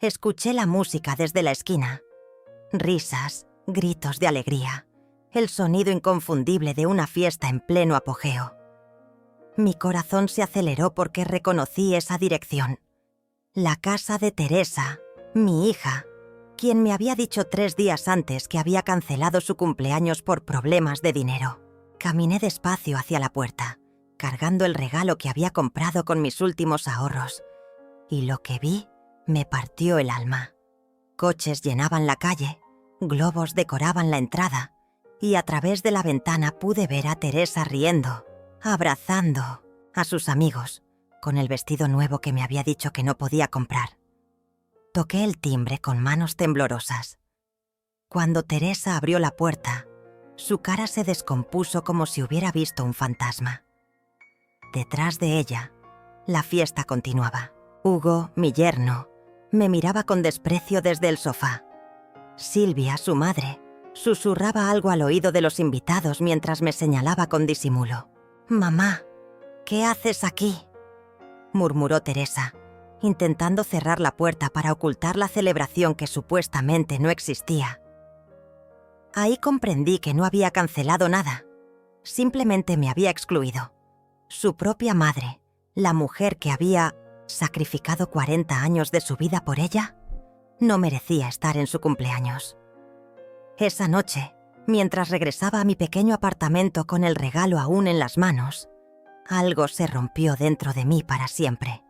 Escuché la música desde la esquina. Risas, gritos de alegría, el sonido inconfundible de una fiesta en pleno apogeo. Mi corazón se aceleró porque reconocí esa dirección. La casa de Teresa, mi hija, quien me había dicho 3 días antes que había cancelado su cumpleaños por problemas de dinero. Caminé despacio hacia la puerta, cargando el regalo que había comprado con mis últimos ahorros. Y lo que vi me partió el alma. Coches llenaban la calle, globos decoraban la entrada, y a través de la ventana pude ver a Teresa riendo, abrazando a sus amigos, con el vestido nuevo que me había dicho que no podía comprar. Toqué el timbre con manos temblorosas. Cuando Teresa abrió la puerta, su cara se descompuso como si hubiera visto un fantasma. Detrás de ella, la fiesta continuaba. Hugo, mi yerno, me miraba con desprecio desde el sofá. Silvia, su madre, susurraba algo al oído de los invitados mientras me señalaba con disimulo. «Mamá, ¿qué haces aquí?», murmuró Teresa, intentando cerrar la puerta para ocultar la celebración que supuestamente no existía. Ahí comprendí que no había cancelado nada, simplemente me había excluido. Su propia madre, la mujer que había sacrificado 40 años de su vida por ella, no merecía estar en su cumpleaños. Esa noche, mientras regresaba a mi pequeño apartamento con el regalo aún en las manos, algo se rompió dentro de mí para siempre.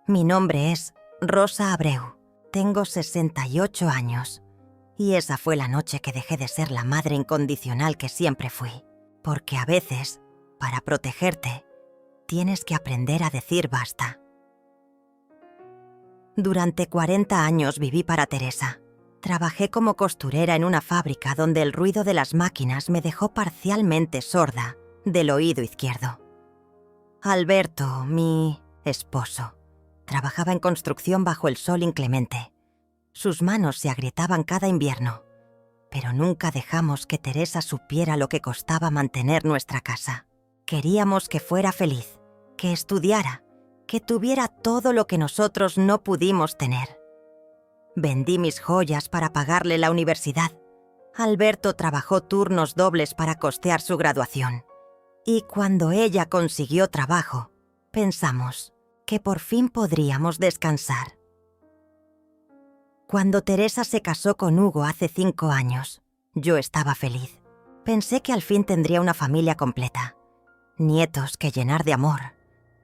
Mi nombre es Rosa Abreu, tengo 68 años, y esa fue la noche que dejé de ser la madre incondicional que siempre fui, porque a veces, para protegerte, tienes que aprender a decir basta. Durante 40 años viví para Teresa. Trabajé como costurera en una fábrica donde el ruido de las máquinas me dejó parcialmente sorda del oído izquierdo. Alberto, mi esposo, trabajaba en construcción bajo el sol inclemente. Sus manos se agrietaban cada invierno, pero nunca dejamos que Teresa supiera lo que costaba mantener nuestra casa. Queríamos que fuera feliz, que estudiara, que tuviera todo lo que nosotros no pudimos tener. Vendí mis joyas para pagarle la universidad. Alberto trabajó turnos dobles para costear su graduación. Y cuando ella consiguió trabajo, pensamos que por fin podríamos descansar. Cuando Teresa se casó con Hugo hace 5 años, yo estaba feliz. Pensé que al fin tendría una familia completa, nietos que llenar de amor,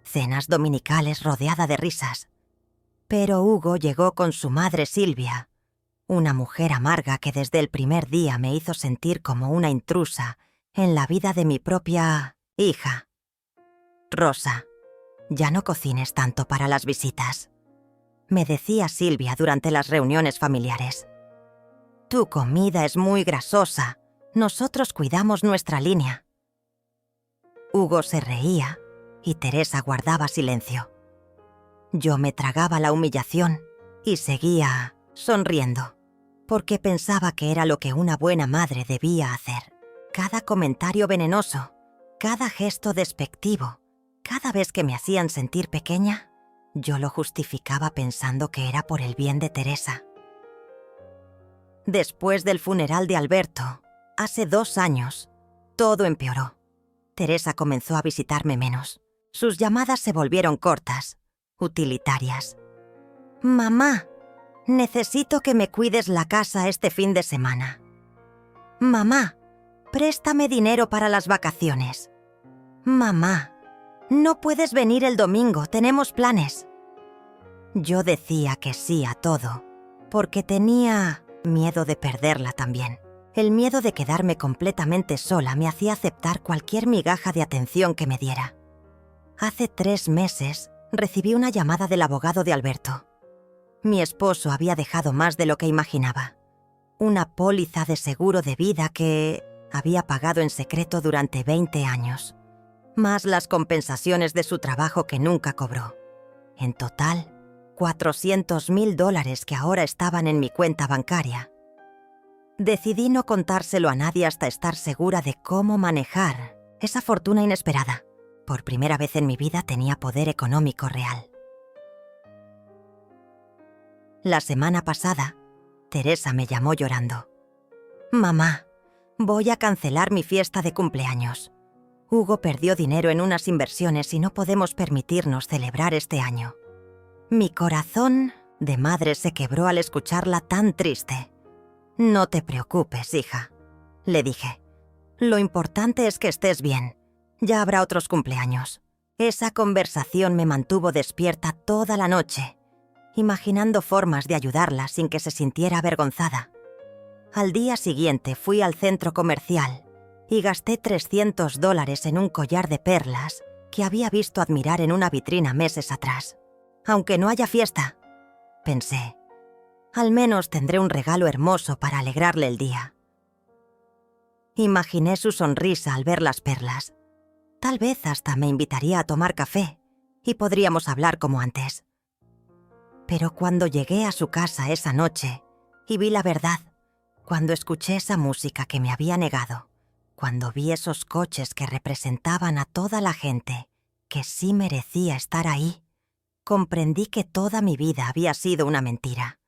cenas dominicales rodeada de risas. Pero Hugo llegó con su madre Silvia, una mujer amarga que desde el primer día me hizo sentir como una intrusa en la vida de mi propia hija. Rosa, ya no cocines tanto para las visitas, me decía Silvia durante las reuniones familiares. Tu comida es muy grasosa, nosotros cuidamos nuestra línea. Hugo se reía y Teresa guardaba silencio. Yo me tragaba la humillación y seguía sonriendo, porque pensaba que era lo que una buena madre debía hacer. Cada comentario venenoso, cada gesto despectivo, cada vez que me hacían sentir pequeña, yo lo justificaba pensando que era por el bien de Teresa. Después del funeral de Alberto, hace 2 años, todo empeoró. Teresa comenzó a visitarme menos. Sus llamadas se volvieron cortas, utilitarias. Mamá, necesito que me cuides la casa este fin de semana. Mamá, préstame dinero para las vacaciones. Mamá, no puedes venir el domingo, tenemos planes. Yo decía que sí a todo, porque tenía miedo de perderla también. El miedo de quedarme completamente sola me hacía aceptar cualquier migaja de atención que me diera. Hace 3 meses recibí una llamada del abogado de Alberto. Mi esposo había dejado más de lo que imaginaba. Una póliza de seguro de vida que había pagado en secreto durante 20 años, más las compensaciones de su trabajo que nunca cobró. En total, $400,000 que ahora estaban en mi cuenta bancaria. Decidí no contárselo a nadie hasta estar segura de cómo manejar esa fortuna inesperada. Por primera vez en mi vida tenía poder económico real. La semana pasada, Teresa me llamó llorando. «Mamá, voy a cancelar mi fiesta de cumpleaños. Hugo perdió dinero en unas inversiones y no podemos permitirnos celebrar este año». Mi corazón de madre se quebró al escucharla tan triste. «No te preocupes, hija», le dije. «Lo importante es que estés bien. Ya habrá otros cumpleaños». Esa conversación me mantuvo despierta toda la noche, imaginando formas de ayudarla sin que se sintiera avergonzada. Al día siguiente fui al centro comercial y gasté $300 en un collar de perlas que había visto admirar en una vitrina meses atrás. Aunque no haya fiesta, pensé, al menos tendré un regalo hermoso para alegrarle el día. Imaginé su sonrisa al ver las perlas. Tal vez hasta me invitaría a tomar café y podríamos hablar como antes. Pero cuando llegué a su casa esa noche y vi la verdad, cuando escuché esa música que me había negado, cuando vi esos coches que representaban a toda la gente que sí merecía estar ahí, comprendí que toda mi vida había sido una mentira.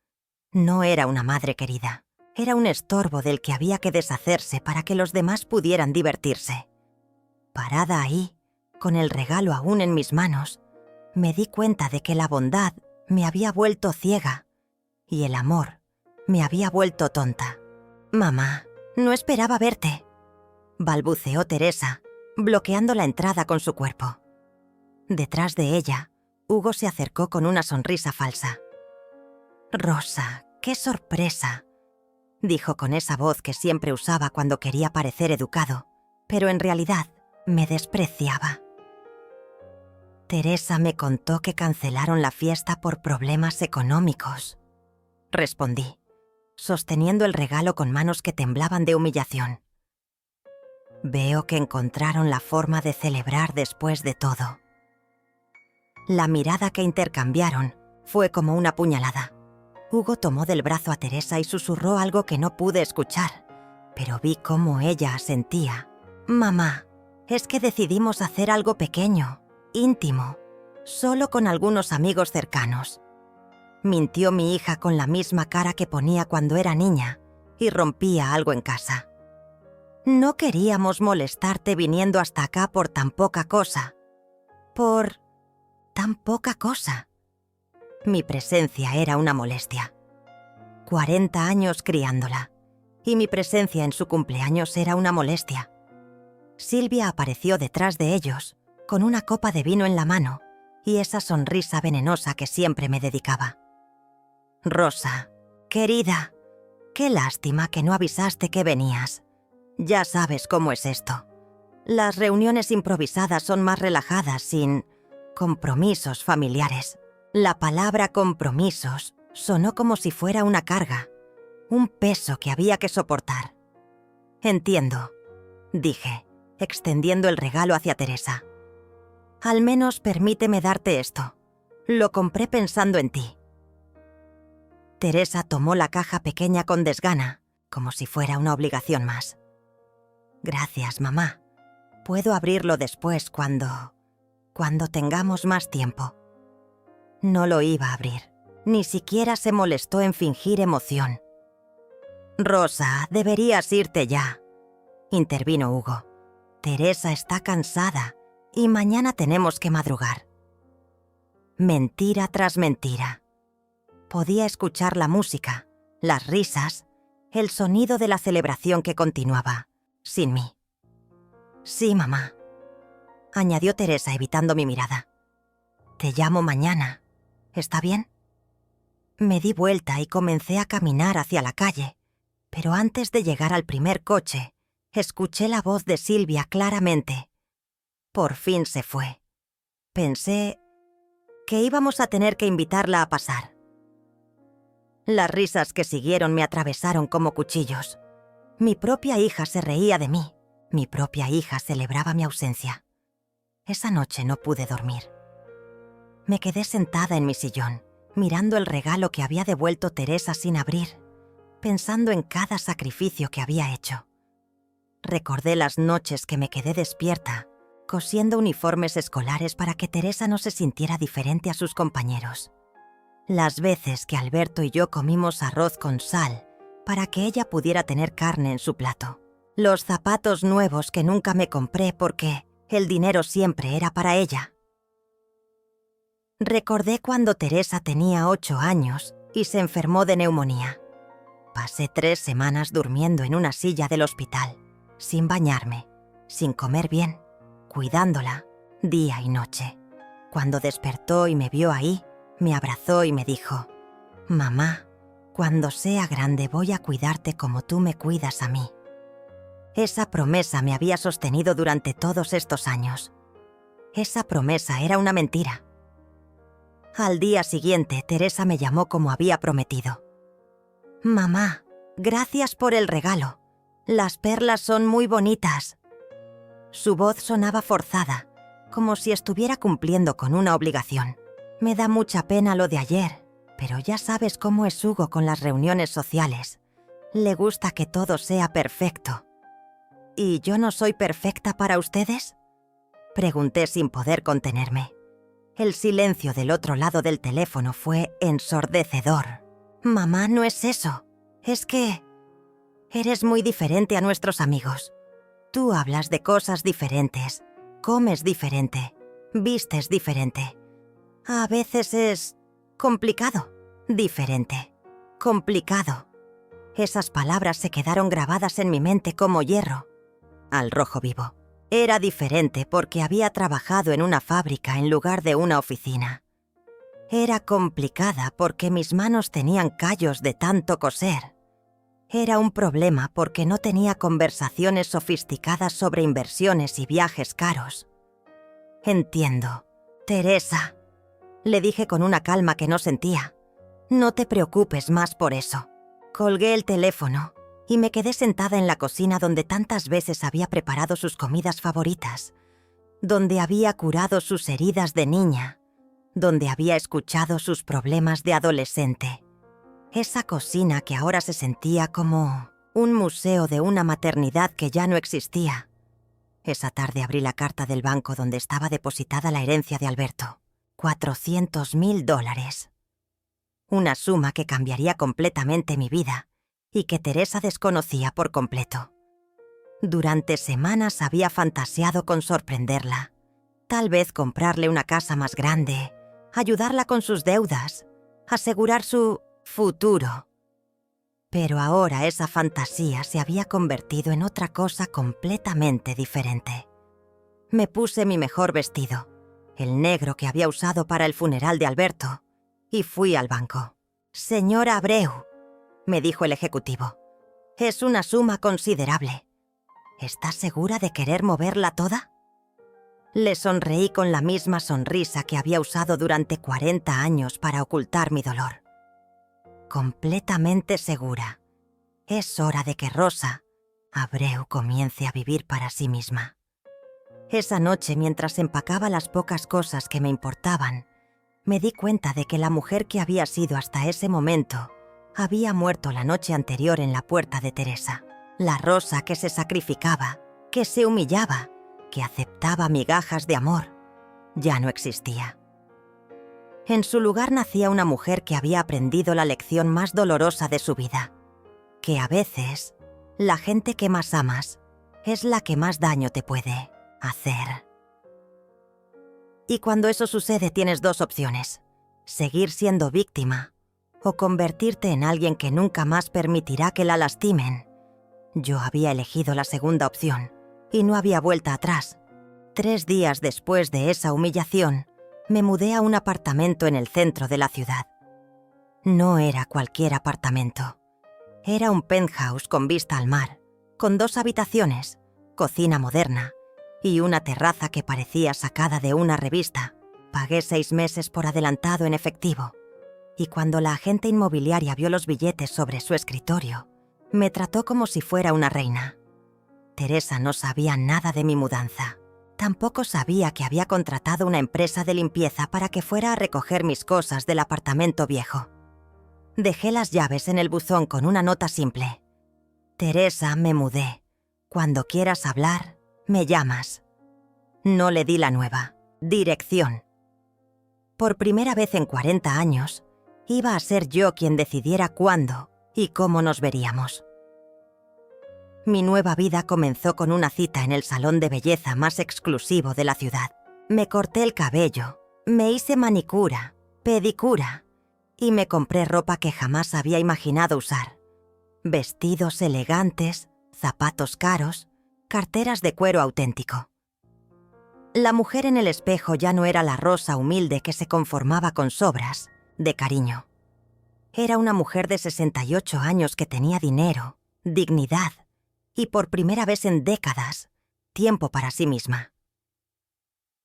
No era una madre querida, era un estorbo del que había que deshacerse para que los demás pudieran divertirse. Parada ahí, con el regalo aún en mis manos, me di cuenta de que la bondad me había vuelto ciega y el amor me había vuelto tonta. «Mamá, no esperaba verte», balbuceó Teresa, bloqueando la entrada con su cuerpo. Detrás de ella, Hugo se acercó con una sonrisa falsa. «Rosa, qué sorpresa», dijo con esa voz que siempre usaba cuando quería parecer educado, pero en realidad me despreciaba. «Teresa me contó que cancelaron la fiesta por problemas económicos», respondí, sosteniendo el regalo con manos que temblaban de humillación. «Veo que encontraron la forma de celebrar después de todo». La mirada que intercambiaron fue como una puñalada. Hugo tomó del brazo a Teresa y susurró algo que no pude escuchar, pero vi cómo ella asentía. «Mamá, es que decidimos hacer algo pequeño, íntimo, solo con algunos amigos cercanos», mintió mi hija con la misma cara que ponía cuando era niña y rompía algo en casa. «No queríamos molestarte viniendo hasta acá por tan poca cosa. Por tan poca cosa». Mi presencia era una molestia. 40 años criándola, y mi presencia en su cumpleaños era una molestia. Silvia apareció detrás de ellos, con una copa de vino en la mano y esa sonrisa venenosa que siempre me dedicaba. «Rosa, querida, qué lástima que no avisaste que venías. Ya sabes cómo es esto. Las reuniones improvisadas son más relajadas, sin compromisos familiares». La palabra compromisos sonó como si fuera una carga, un peso que había que soportar. «Entiendo», dije, extendiendo el regalo hacia Teresa. «Al menos permíteme darte esto. Lo compré pensando en ti». Teresa tomó la caja pequeña con desgana, como si fuera una obligación más. «Gracias, mamá. Puedo abrirlo después cuando tengamos más tiempo». No lo iba a abrir. Ni siquiera se molestó en fingir emoción. «Rosa, deberías irte ya», intervino Hugo. «Teresa está cansada y mañana tenemos que madrugar». Mentira tras mentira. Podía escuchar la música, las risas, el sonido de la celebración que continuaba, sin mí. «Sí, mamá», añadió Teresa evitando mi mirada. «Te llamo mañana. ¿Está bien?» Me di vuelta y comencé a caminar hacia la calle, pero antes de llegar al primer coche, escuché la voz de Silvia claramente. Por fin se fue. Pensé que íbamos a tener que invitarla a pasar. Las risas que siguieron me atravesaron como cuchillos. Mi propia hija se reía de mí. Mi propia hija celebraba mi ausencia. Esa noche no pude dormir. Me quedé sentada en mi sillón, mirando el regalo que había devuelto Teresa sin abrir, pensando en cada sacrificio que había hecho. Recordé las noches que me quedé despierta, cosiendo uniformes escolares para que Teresa no se sintiera diferente a sus compañeros. Las veces que Alberto y yo comimos arroz con sal para que ella pudiera tener carne en su plato. Los zapatos nuevos que nunca me compré porque el dinero siempre era para ella. Recordé cuando Teresa tenía 8 años y se enfermó de neumonía. Pasé 3 semanas durmiendo en una silla del hospital, sin bañarme, sin comer bien, cuidándola día y noche. Cuando despertó y me vio ahí, me abrazó y me dijo: «Mamá, cuando sea grande voy a cuidarte como tú me cuidas a mí». Esa promesa me había sostenido durante todos estos años. Esa promesa era una mentira. Al día siguiente, Teresa me llamó como había prometido. «Mamá, gracias por el regalo. Las perlas son muy bonitas». Su voz sonaba forzada, como si estuviera cumpliendo con una obligación. Me da mucha pena lo de ayer, pero ya sabes cómo es Hugo con las reuniones sociales. Le gusta que todo sea perfecto. ¿Y yo no soy perfecta para ustedes?, pregunté sin poder contenerme. El silencio del otro lado del teléfono fue ensordecedor. «Mamá, no es eso. Es que eres muy diferente a nuestros amigos. Tú hablas de cosas diferentes, comes diferente, vistes diferente. A veces es complicado, diferente, complicado». Esas palabras se quedaron grabadas en mi mente como hierro, al rojo vivo. Era diferente porque había trabajado en una fábrica en lugar de una oficina. Era complicada porque mis manos tenían callos de tanto coser. Era un problema porque no tenía conversaciones sofisticadas sobre inversiones y viajes caros. «Entiendo, Teresa», le dije con una calma que no sentía. «No te preocupes más por eso». Colgué el teléfono y me quedé sentada en la cocina donde tantas veces había preparado sus comidas favoritas, donde había curado sus heridas de niña, donde había escuchado sus problemas de adolescente. Esa cocina que ahora se sentía como un museo de una maternidad que ya no existía. Esa tarde abrí la carta del banco donde estaba depositada la herencia de Alberto. $400,000. Una suma que cambiaría completamente mi vida y que Teresa desconocía por completo. Durante semanas había fantaseado con sorprenderla. Tal vez comprarle una casa más grande, ayudarla con sus deudas, asegurar su futuro. Pero ahora esa fantasía se había convertido en otra cosa completamente diferente. Me puse mi mejor vestido, el negro que había usado para el funeral de Alberto, y fui al banco. «Señora Abreu», me dijo el ejecutivo, «es una suma considerable. ¿Estás segura de querer moverla toda?». Le sonreí con la misma sonrisa que había usado durante 40 años para ocultar mi dolor. «Completamente segura. Es hora de que Rosa Abreu comience a vivir para sí misma». Esa noche, mientras empacaba las pocas cosas que me importaban, me di cuenta de que la mujer que había sido hasta ese momento había muerto la noche anterior en la puerta de Teresa. La Rosa que se sacrificaba, que se humillaba, que aceptaba migajas de amor, ya no existía. En su lugar nacía una mujer que había aprendido la lección más dolorosa de su vida, que a veces la gente que más amas es la que más daño te puede hacer. Y cuando eso sucede tienes 2 opciones: seguir siendo víctima o convertirte en alguien que nunca más permitirá que la lastimen. Yo había elegido la segunda opción y no había vuelta atrás. 3 días después de esa humillación, me mudé a un apartamento en el centro de la ciudad. No era cualquier apartamento. Era un penthouse con vista al mar, con 2 habitaciones, cocina moderna y una terraza que parecía sacada de una revista. Pagué 6 meses por adelantado en efectivo, y cuando la agente inmobiliaria vio los billetes sobre su escritorio, me trató como si fuera una reina. Teresa no sabía nada de mi mudanza. Tampoco sabía que había contratado una empresa de limpieza para que fuera a recoger mis cosas del apartamento viejo. Dejé las llaves en el buzón con una nota simple: «Teresa, me mudé. Cuando quieras hablar, me llamas». No le di la nueva dirección. Por primera vez en 40 años, Iba a ser yo quien decidiera cuándo y cómo nos veríamos. Mi nueva vida comenzó con una cita en el salón de belleza más exclusivo de la ciudad. Me corté el cabello, me hice manicura, pedicura y me compré ropa que jamás había imaginado usar. Vestidos elegantes, zapatos caros, carteras de cuero auténtico. La mujer en el espejo ya no era la Rosa humilde que se conformaba con sobras de cariño. Era una mujer de 68 años que tenía dinero, dignidad y por primera vez en décadas, tiempo para sí misma.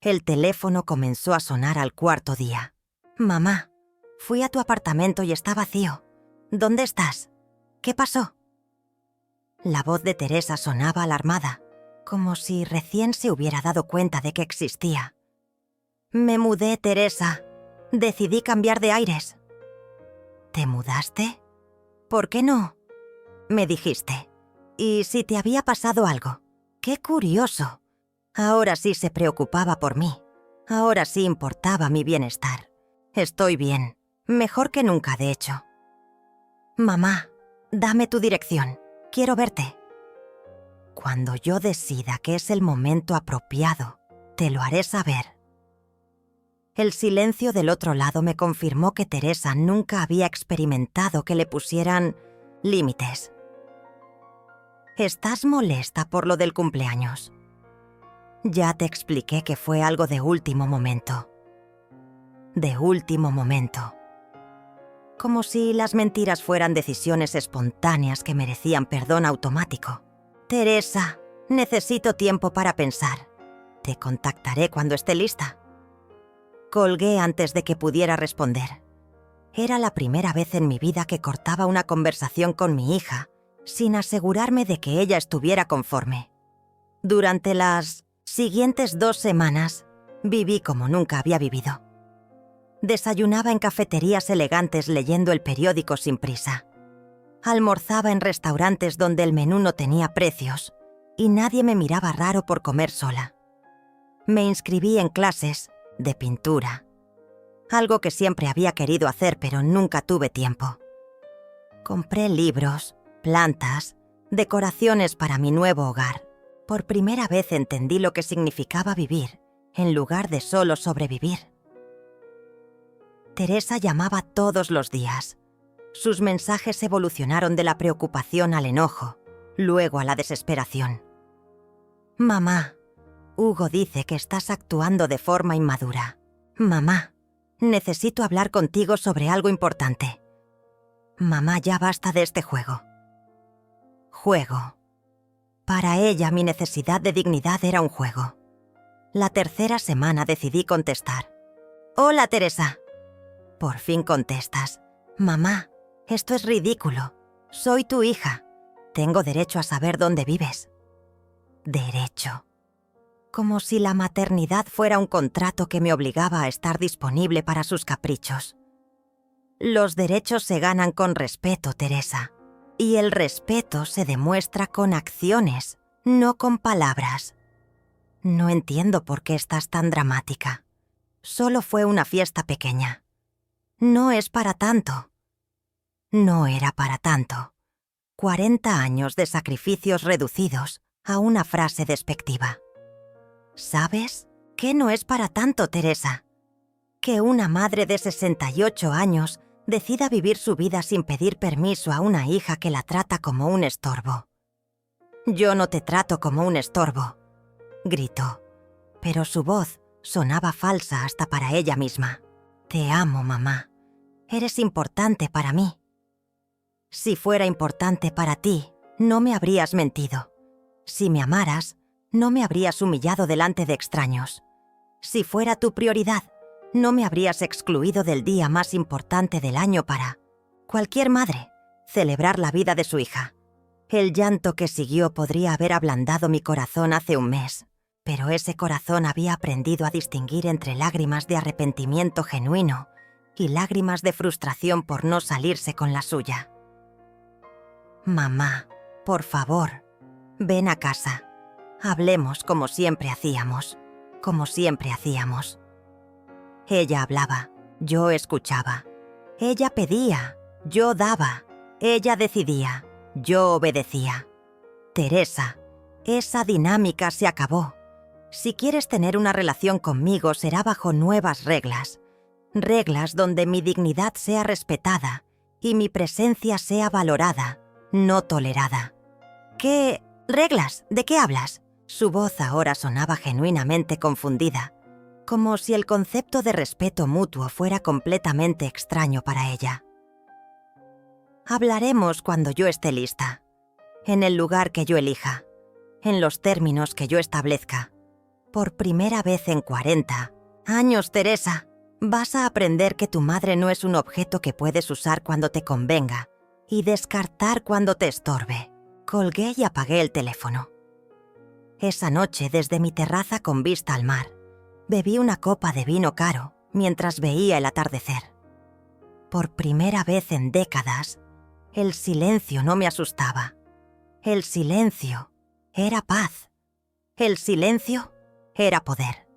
El teléfono comenzó a sonar al cuarto día. «Mamá, fui a tu apartamento y está vacío. ¿Dónde estás? ¿Qué pasó?» La voz de Teresa sonaba alarmada, como si recién se hubiera dado cuenta de que existía. «Me mudé, Teresa. Decidí cambiar de aires». «¿Te mudaste? ¿Por qué no?» me dijiste. «¿Y si te había pasado algo? ¡Qué curioso!». Ahora sí se preocupaba por mí. Ahora sí importaba mi bienestar. Estoy bien. Mejor que nunca, de hecho. «Mamá, dame tu dirección. Quiero verte». «Cuando yo decida que es el momento apropiado, te lo haré saber». El silencio del otro lado me confirmó que Teresa nunca había experimentado que le pusieran límites. «¿Estás molesta por lo del cumpleaños?» «Ya te expliqué que fue algo de último momento». De último momento. Como si las mentiras fueran decisiones espontáneas que merecían perdón automático. «Teresa, necesito tiempo para pensar. Te contactaré cuando esté lista». Colgué antes de que pudiera responder. Era la primera vez en mi vida que cortaba una conversación con mi hija sin asegurarme de que ella estuviera conforme. Durante las siguientes 2 semanas, viví como nunca había vivido. Desayunaba en cafeterías elegantes leyendo el periódico sin prisa. Almorzaba en restaurantes donde el menú no tenía precios y nadie me miraba raro por comer sola. Me inscribí en clases de pintura, algo que siempre había querido hacer pero nunca tuve tiempo. Compré libros, plantas, decoraciones para mi nuevo hogar. Por primera vez entendí lo que significaba vivir, en lugar de solo sobrevivir. Teresa llamaba todos los días. Sus mensajes evolucionaron de la preocupación al enojo, luego a la desesperación. «Mamá, Hugo dice que estás actuando de forma inmadura. Mamá, necesito hablar contigo sobre algo importante. Mamá, ya basta de este juego». Juego. Para ella mi necesidad de dignidad era un juego. La tercera semana decidí contestar. «Hola, Teresa». «Por fin contestas». «Mamá, esto es ridículo. Soy tu hija. Tengo derecho a saber dónde vives». Derecho. Como si la maternidad fuera un contrato que me obligaba a estar disponible para sus caprichos. Los derechos se ganan con respeto, Teresa. Y el respeto se demuestra con acciones, no con palabras. No entiendo por qué estás tan dramática. Solo fue una fiesta pequeña. No es para tanto. No era para tanto. 40 años de sacrificios reducidos a una frase despectiva. ¿Sabes qué no es para tanto, Teresa? Que una madre de 68 años decida vivir su vida sin pedir permiso a una hija que la trata como un estorbo. «Yo no te trato como un estorbo», gritó, pero su voz sonaba falsa hasta para ella misma. «Te amo, mamá. Eres importante para mí». Si fuera importante para ti, no me habrías mentido. Si me amaras, no me habrías humillado delante de extraños. Si fuera tu prioridad, no me habrías excluido del día más importante del año para cualquier madre celebrar la vida de su hija. El llanto que siguió podría haber ablandado mi corazón hace un mes, pero ese corazón había aprendido a distinguir entre lágrimas de arrepentimiento genuino y lágrimas de frustración por no salirse con la suya. «Mamá, por favor, ven a casa. Hablemos como siempre hacíamos, como siempre hacíamos». Ella hablaba, yo escuchaba. Ella pedía, yo daba. Ella decidía, yo obedecía. Teresa, esa dinámica se acabó. Si quieres tener una relación conmigo será bajo nuevas reglas. Reglas donde mi dignidad sea respetada y mi presencia sea valorada, no tolerada. ¿Qué reglas? ¿De qué hablas? Su voz ahora sonaba genuinamente confundida, como si el concepto de respeto mutuo fuera completamente extraño para ella. Hablaremos cuando yo esté lista, en el lugar que yo elija, en los términos que yo establezca. Por primera vez en 40 años, Teresa, vas a aprender que tu madre no es un objeto que puedes usar cuando te convenga y descartar cuando te estorbe. Colgué y apagué el teléfono. Esa noche, desde mi terraza con vista al mar, bebí una copa de vino caro mientras veía el atardecer. Por primera vez en décadas, el silencio no me asustaba. El silencio era paz. El silencio era poder.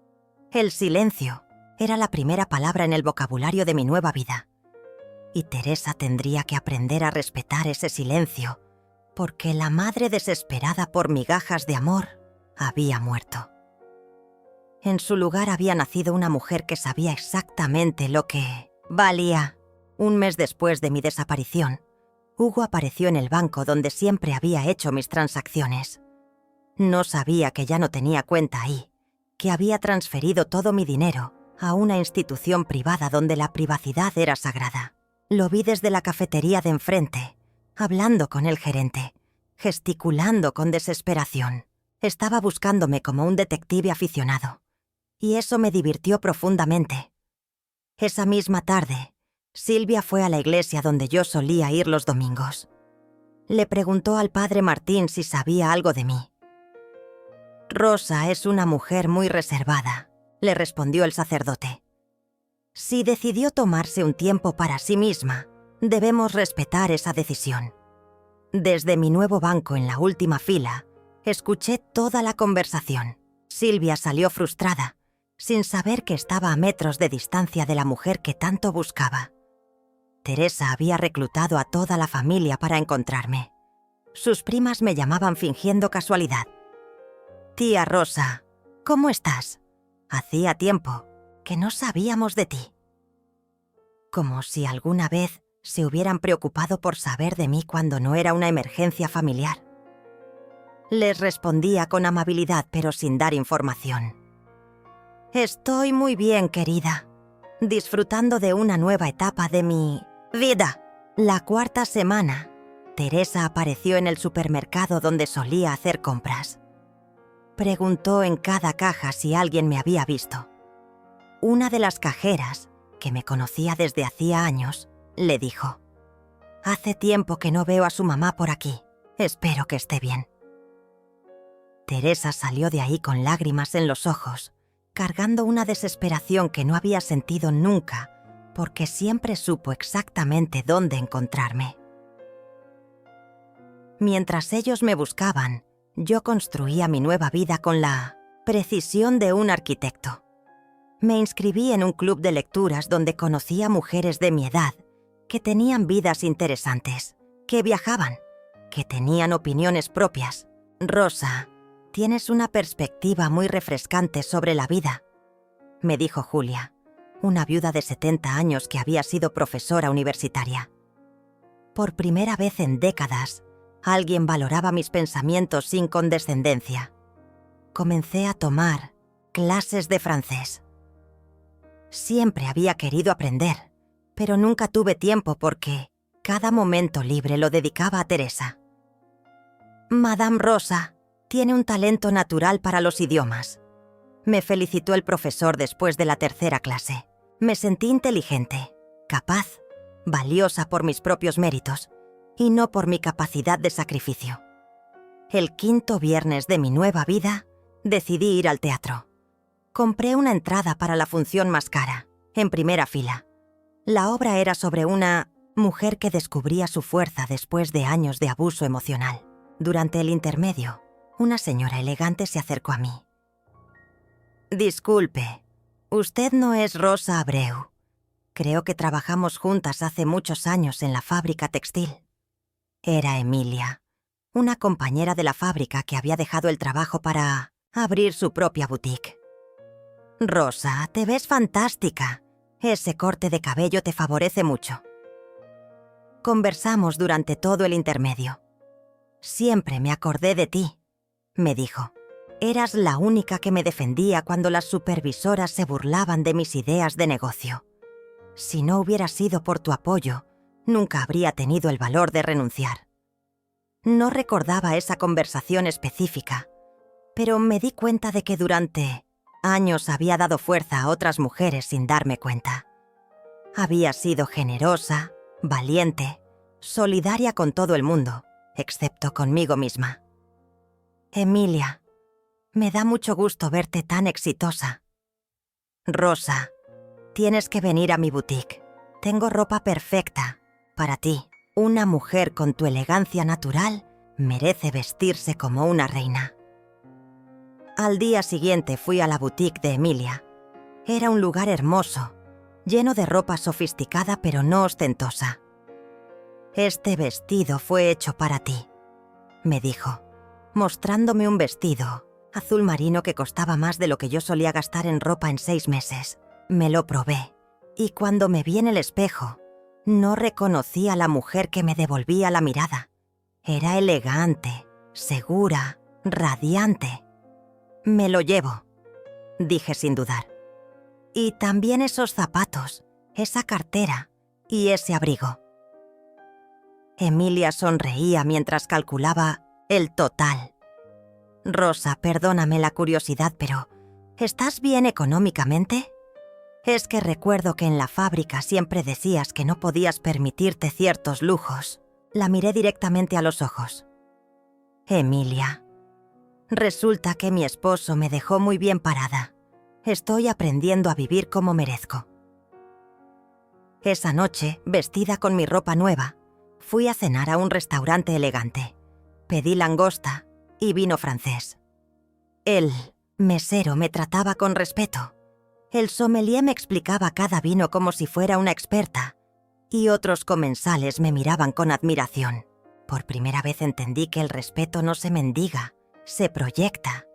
El silencio era la primera palabra en el vocabulario de mi nueva vida. Y Teresa tendría que aprender a respetar ese silencio, porque la madre desesperada por migajas de amor había muerto. En su lugar había nacido una mujer que sabía exactamente lo que valía. Un mes después de mi desaparición, Hugo apareció en el banco donde siempre había hecho mis transacciones. No sabía que ya no tenía cuenta ahí, que había transferido todo mi dinero a una institución privada donde la privacidad era sagrada. Lo vi desde la cafetería de enfrente, hablando con el gerente, gesticulando con desesperación. Estaba buscándome como un detective aficionado, y eso me divirtió profundamente. Esa misma tarde, Silvia fue a la iglesia donde yo solía ir los domingos. Le preguntó al padre Martín si sabía algo de mí. Rosa es una mujer muy reservada, le respondió el sacerdote. Si decidió tomarse un tiempo para sí misma, debemos respetar esa decisión. Desde mi nuevo banco en la última fila, escuché toda la conversación. Silvia salió frustrada, sin saber que estaba a metros de distancia de la mujer que tanto buscaba. Teresa había reclutado a toda la familia para encontrarme. Sus primas me llamaban fingiendo casualidad. Tía Rosa, ¿cómo estás? Hacía tiempo que no sabíamos de ti. Como si alguna vez se hubieran preocupado por saber de mí cuando no era una emergencia familiar. Les respondía con amabilidad pero sin dar información. Estoy muy bien, querida, disfrutando de una nueva etapa de mi vida. La cuarta semana, Teresa apareció en el supermercado donde solía hacer compras. Preguntó en cada caja si alguien me había visto. Una de las cajeras, que me conocía desde hacía años, le dijo: «Hace tiempo que no veo a su mamá por aquí. Espero que esté bien». Teresa salió de ahí con lágrimas en los ojos, cargando una desesperación que no había sentido nunca, porque siempre supo exactamente dónde encontrarme. Mientras ellos me buscaban, yo construía mi nueva vida con la precisión de un arquitecto. Me inscribí en un club de lecturas donde conocía mujeres de mi edad que tenían vidas interesantes, que viajaban, que tenían opiniones propias. Rosa, tienes una perspectiva muy refrescante sobre la vida, me dijo Julia, una viuda de 70 años que había sido profesora universitaria. Por primera vez en décadas, alguien valoraba mis pensamientos sin condescendencia. Comencé a tomar clases de francés. Siempre había querido aprender, pero nunca tuve tiempo porque cada momento libre lo dedicaba a Teresa. Madame Rosa tiene un talento natural para los idiomas. Me felicitó el profesor después de la tercera clase. Me sentí inteligente, capaz, valiosa por mis propios méritos y no por mi capacidad de sacrificio. El quinto viernes de mi nueva vida, decidí ir al teatro. Compré una entrada para la función más cara, en primera fila. La obra era sobre una mujer que descubría su fuerza después de años de abuso emocional. Durante el intermedio, una señora elegante se acercó a mí. «Disculpe, usted no es Rosa Abreu». Creo que trabajamos juntas hace muchos años en la fábrica textil. Era Emilia, una compañera de la fábrica que había dejado el trabajo para abrir su propia boutique. Rosa, te ves fantástica. Ese corte de cabello te favorece mucho. Conversamos durante todo el intermedio. Siempre me acordé de ti, me dijo. Eras la única que me defendía cuando las supervisoras se burlaban de mis ideas de negocio. Si no hubiera sido por tu apoyo, nunca habría tenido el valor de renunciar. No recordaba esa conversación específica, pero me di cuenta de que durante años había dado fuerza a otras mujeres sin darme cuenta. Había sido generosa, valiente, solidaria con todo el mundo, excepto conmigo misma. Emilia, me da mucho gusto verte tan exitosa. Rosa, tienes que venir a mi boutique. Tengo ropa perfecta para ti. Una mujer con tu elegancia natural merece vestirse como una reina. Al día siguiente fui a la boutique de Emilia. Era un lugar hermoso, lleno de ropa sofisticada pero no ostentosa. Este vestido fue hecho para ti, me dijo, mostrándome un vestido azul marino que costaba más de lo que yo solía gastar en ropa en 6 meses. Me lo probé, y cuando me vi en el espejo, no reconocí a la mujer que me devolvía la mirada. Era elegante, segura, radiante. Me lo llevo, dije sin dudar. Y también esos zapatos, esa cartera y ese abrigo. Emilia sonreía mientras calculaba el total. Rosa, perdóname la curiosidad, pero ¿estás bien económicamente? Es que recuerdo que en la fábrica siempre decías que no podías permitirte ciertos lujos. La miré directamente a los ojos. Emilia, resulta que mi esposo me dejó muy bien parada. Estoy aprendiendo a vivir como merezco. Esa noche, vestida con mi ropa nueva, fui a cenar a un restaurante elegante. Pedí langosta y vino francés. El mesero me trataba con respeto. El sommelier me explicaba cada vino como si fuera una experta, y otros comensales me miraban con admiración. Por primera vez entendí que el respeto no se mendiga, se proyecta.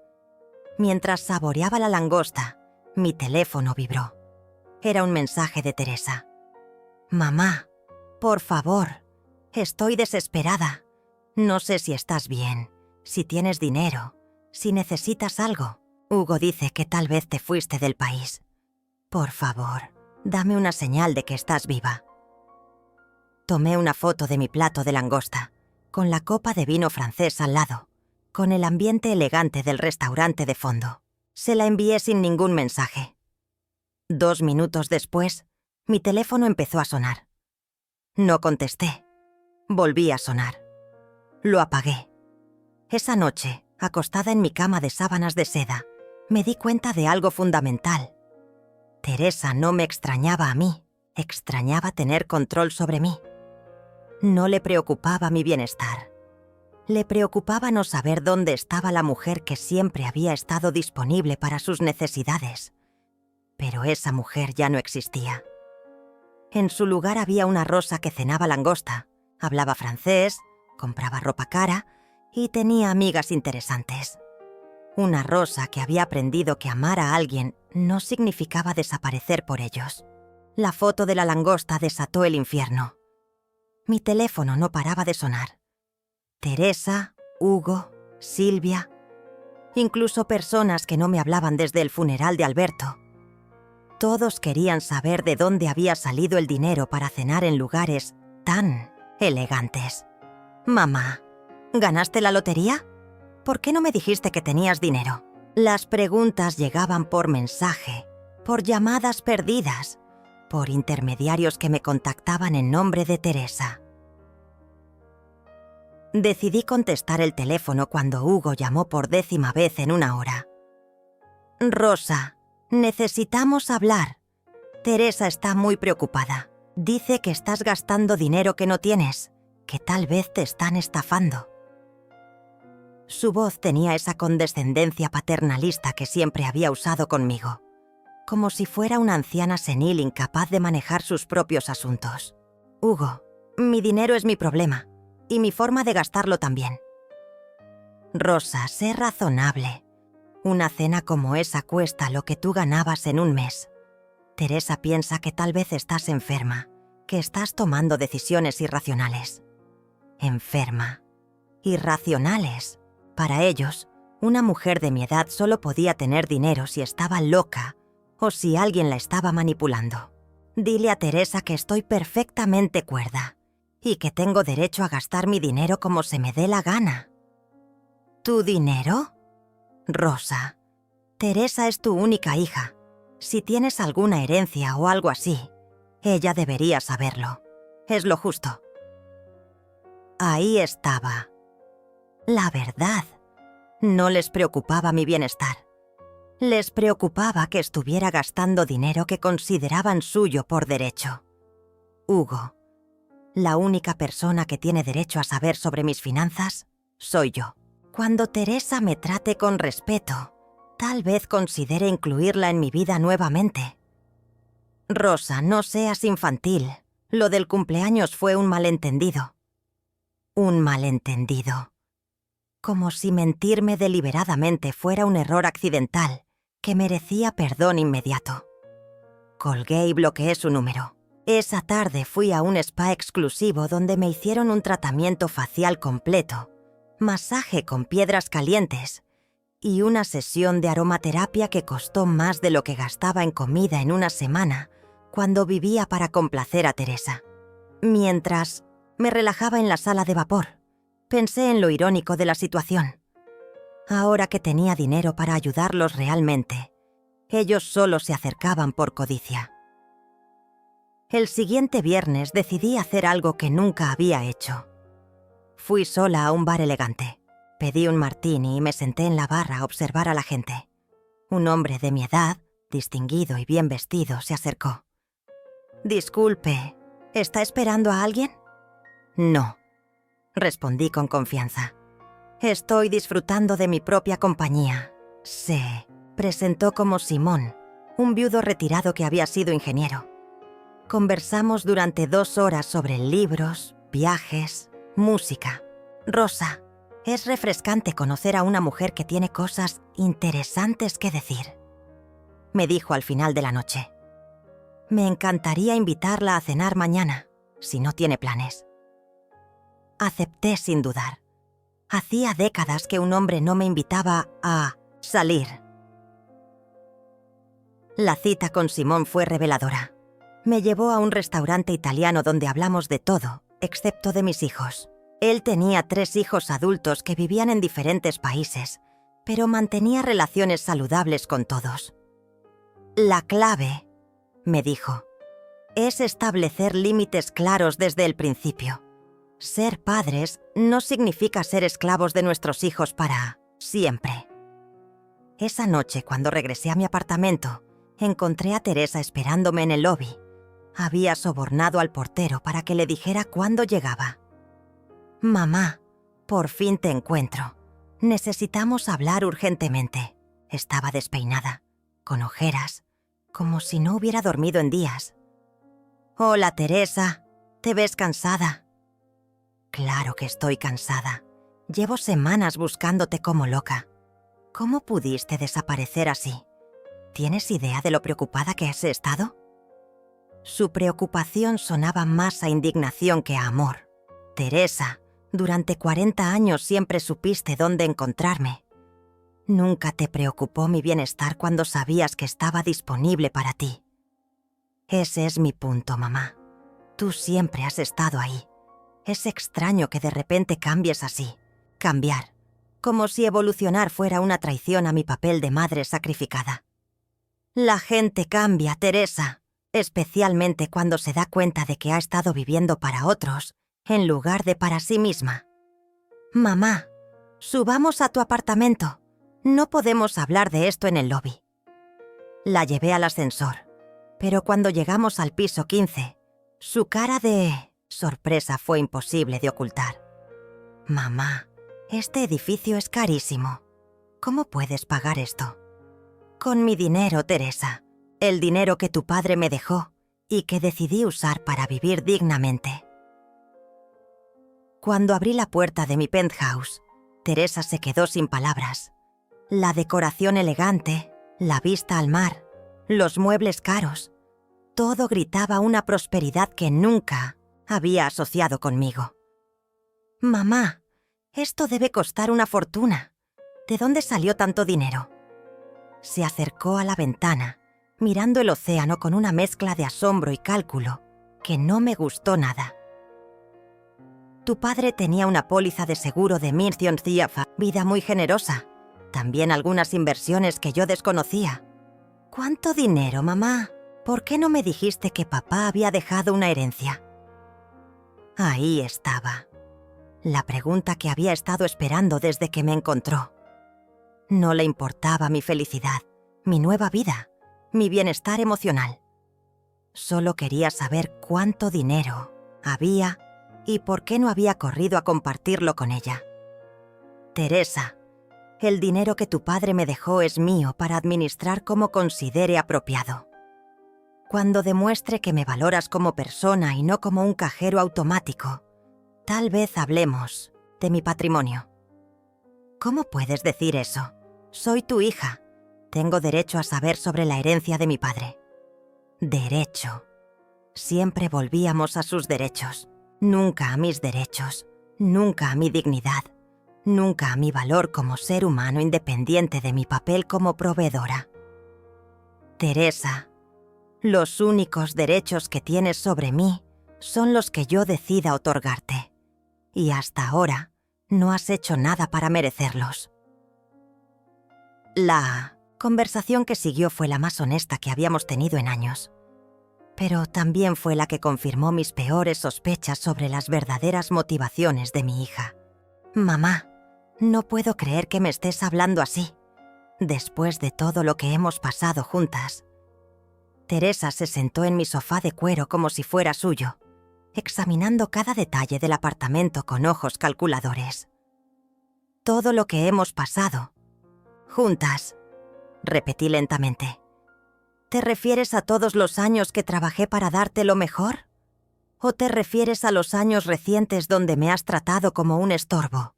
Mientras saboreaba la langosta, mi teléfono vibró. Era un mensaje de Teresa. «Mamá, por favor, estoy desesperada. No sé si estás bien, si tienes dinero, si necesitas algo. Hugo dice que tal vez te fuiste del país. Por favor, dame una señal de que estás viva». Tomé una foto de mi plato de langosta, con la copa de vino francés al lado, con el ambiente elegante del restaurante de fondo. Se la envié sin ningún mensaje. 2 minutos después, mi teléfono empezó a sonar. No contesté. Volví a sonar. Lo apagué. Esa noche, acostada en mi cama de sábanas de seda, me di cuenta de algo fundamental. Teresa no me extrañaba a mí, extrañaba tener control sobre mí. No le preocupaba mi bienestar. Le preocupaba no saber dónde estaba la mujer que siempre había estado disponible para sus necesidades. Pero esa mujer ya no existía. En su lugar había una Rosa que cenaba langosta, hablaba francés, compraba ropa cara y tenía amigas interesantes. Una Rosa que había aprendido que amar a alguien no significaba desaparecer por ellos. La foto de la langosta desató el infierno. Mi teléfono no paraba de sonar. Teresa, Hugo, Silvia, incluso personas que no me hablaban desde el funeral de Alberto. Todos querían saber de dónde había salido el dinero para cenar en lugares tan elegantes. «Mamá, ¿ganaste la lotería? ¿Por qué no me dijiste que tenías dinero?» Las preguntas llegaban por mensaje, por llamadas perdidas, por intermediarios que me contactaban en nombre de Teresa. Decidí contestar el teléfono cuando Hugo llamó por 10ª vez en 1 hora. «Rosa, necesitamos hablar. Teresa está muy preocupada. Dice que estás gastando dinero que no tienes, que tal vez te están estafando». Su voz tenía esa condescendencia paternalista que siempre había usado conmigo. como si fuera una anciana senil incapaz de manejar sus propios asuntos. Hugo, mi dinero es mi problema, y mi forma de gastarlo también. Rosa, sé razonable. Una cena como esa cuesta lo que tú ganabas en un mes. Teresa piensa que tal vez estás enferma, que estás tomando decisiones irracionales. Enferma. Irracionales. Para ellos, una mujer de mi edad solo podía tener dinero si estaba loca o si alguien la estaba manipulando. Dile a Teresa que estoy perfectamente cuerda y que tengo derecho a gastar mi dinero como se me dé la gana. ¿Tu dinero? Rosa, Teresa es tu única hija. Si tienes alguna herencia o algo así, ella debería saberlo. Es lo justo. Ahí estaba. La verdad. No les preocupaba mi bienestar. Les preocupaba que estuviera gastando dinero que consideraban suyo por derecho. Hugo, la única persona que tiene derecho a saber sobre mis finanzas soy yo. Cuando Teresa me trate con respeto, tal vez considere incluirla en mi vida nuevamente. Rosa, no seas infantil. Lo del cumpleaños fue un malentendido. Un malentendido. Como si mentirme deliberadamente fuera un error accidental que merecía perdón inmediato. Colgué y bloqueé su número. Esa tarde fui a un spa exclusivo donde me hicieron un tratamiento facial completo, masaje con piedras calientes y una sesión de aromaterapia que costó más de lo que gastaba en comida en una semana cuando vivía para complacer a Teresa. Mientras me relajaba en la sala de vapor, pensé en lo irónico de la situación. Ahora que tenía dinero para ayudarlos realmente, ellos solo se acercaban por codicia. El siguiente viernes decidí hacer algo que nunca había hecho. Fui sola a un bar elegante. Pedí un martini y me senté en la barra a observar a la gente. Un hombre de mi edad, distinguido y bien vestido, se acercó. «Disculpe, ¿está esperando a alguien?» «No», respondí con confianza. «Estoy disfrutando de mi propia compañía». Se presentó como Simón, un viudo retirado que había sido ingeniero. Conversamos durante 2 horas sobre libros, viajes, música. Rosa, es refrescante conocer a una mujer que tiene cosas interesantes que decir, me dijo al final de la noche. Me encantaría invitarla a cenar mañana, si no tiene planes. Acepté sin dudar. Hacía décadas que un hombre no me invitaba a salir. La cita con Simón fue reveladora. Me llevó a un restaurante italiano donde hablamos de todo, excepto de mis hijos. Él tenía 3 hijos adultos que vivían en diferentes países, pero mantenía relaciones saludables con todos. La clave, me dijo, es establecer límites claros desde el principio. Ser padres no significa ser esclavos de nuestros hijos para siempre. Esa noche, cuando regresé a mi apartamento, encontré a Teresa esperándome en el lobby. Había sobornado al portero para que le dijera cuándo llegaba. «Mamá, por fin te encuentro. Necesitamos hablar urgentemente». Estaba despeinada, con ojeras, como si no hubiera dormido en días. «Hola, Teresa. ¿Te ves cansada?» «Claro que estoy cansada. Llevo semanas buscándote como loca. ¿Cómo pudiste desaparecer así? ¿Tienes idea de lo preocupada que has estado?» Su preocupación sonaba más a indignación que a amor. «Teresa, durante 40 años siempre supiste dónde encontrarme. Nunca te preocupó mi bienestar cuando sabías que estaba disponible para ti. Ese es mi punto, mamá. Tú siempre has estado ahí. Es extraño que de repente cambies así. Cambiar. Como si evolucionar fuera una traición a mi papel de madre sacrificada. La gente cambia, Teresa, especialmente cuando se da cuenta de que ha estado viviendo para otros en lugar de para sí misma. Mamá, subamos a tu apartamento. No podemos hablar de esto en el lobby. La llevé al ascensor, pero cuando llegamos al piso 15, su cara de sorpresa fue imposible de ocultar. Mamá, este edificio es carísimo. ¿Cómo puedes pagar esto? Con mi dinero, Teresa. El dinero que tu padre me dejó y que decidí usar para vivir dignamente. Cuando abrí la puerta de mi penthouse, Teresa se quedó sin palabras. La decoración elegante, la vista al mar, los muebles caros, todo gritaba una prosperidad que nunca había asociado conmigo. «Mamá, esto debe costar una fortuna. ¿De dónde salió tanto dinero?» Se acercó a la ventana, mirando el océano con una mezcla de asombro y cálculo que no me gustó nada. «Tu padre tenía una póliza de seguro de Mission CFA, vida muy generosa. También algunas inversiones que yo desconocía. ¿Cuánto dinero, mamá? ¿Por qué no me dijiste que papá había dejado una herencia?» Ahí estaba. La pregunta que había estado esperando desde que me encontró. No le importaba mi felicidad, mi nueva vida, mi bienestar emocional. Solo quería saber cuánto dinero había y por qué no había corrido a compartirlo con ella. «Teresa, el dinero que tu padre me dejó es mío para administrar como considere apropiado. Cuando demuestre que me valoras como persona y no como un cajero automático, tal vez hablemos de mi patrimonio». «¿Cómo puedes decir eso? Soy tu hija. Tengo derecho a saber sobre la herencia de mi padre». Derecho. Siempre volvíamos a sus derechos, nunca a mis derechos, nunca a mi dignidad, nunca a mi valor como ser humano independiente de mi papel como proveedora. «Teresa, los únicos derechos que tienes sobre mí son los que yo decida otorgarte, y hasta ahora no has hecho nada para merecerlos». La conversación que siguió fue la más honesta que habíamos tenido en años, pero también fue la que confirmó mis peores sospechas sobre las verdaderas motivaciones de mi hija. «Mamá, no puedo creer que me estés hablando así, después de todo lo que hemos pasado juntas». Teresa se sentó en mi sofá de cuero como si fuera suyo, examinando cada detalle del apartamento con ojos calculadores. «Todo lo que hemos pasado juntas», repetí lentamente. «¿Te refieres a todos los años que trabajé para darte lo mejor? ¿O te refieres a los años recientes donde me has tratado como un estorbo?»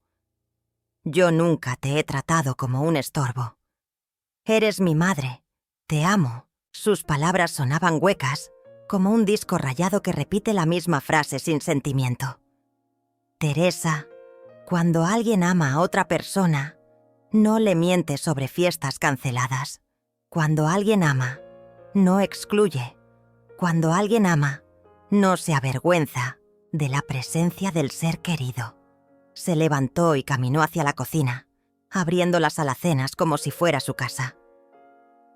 «Yo nunca te he tratado como un estorbo. Eres mi madre, te amo». Sus palabras sonaban huecas, como un disco rayado que repite la misma frase sin sentimiento. «Teresa, cuando alguien ama a otra persona, no le miente sobre fiestas canceladas. Cuando alguien ama, no excluye. Cuando alguien ama, no se avergüenza de la presencia del ser querido». Se levantó y caminó hacia la cocina, abriendo las alacenas como si fuera su casa.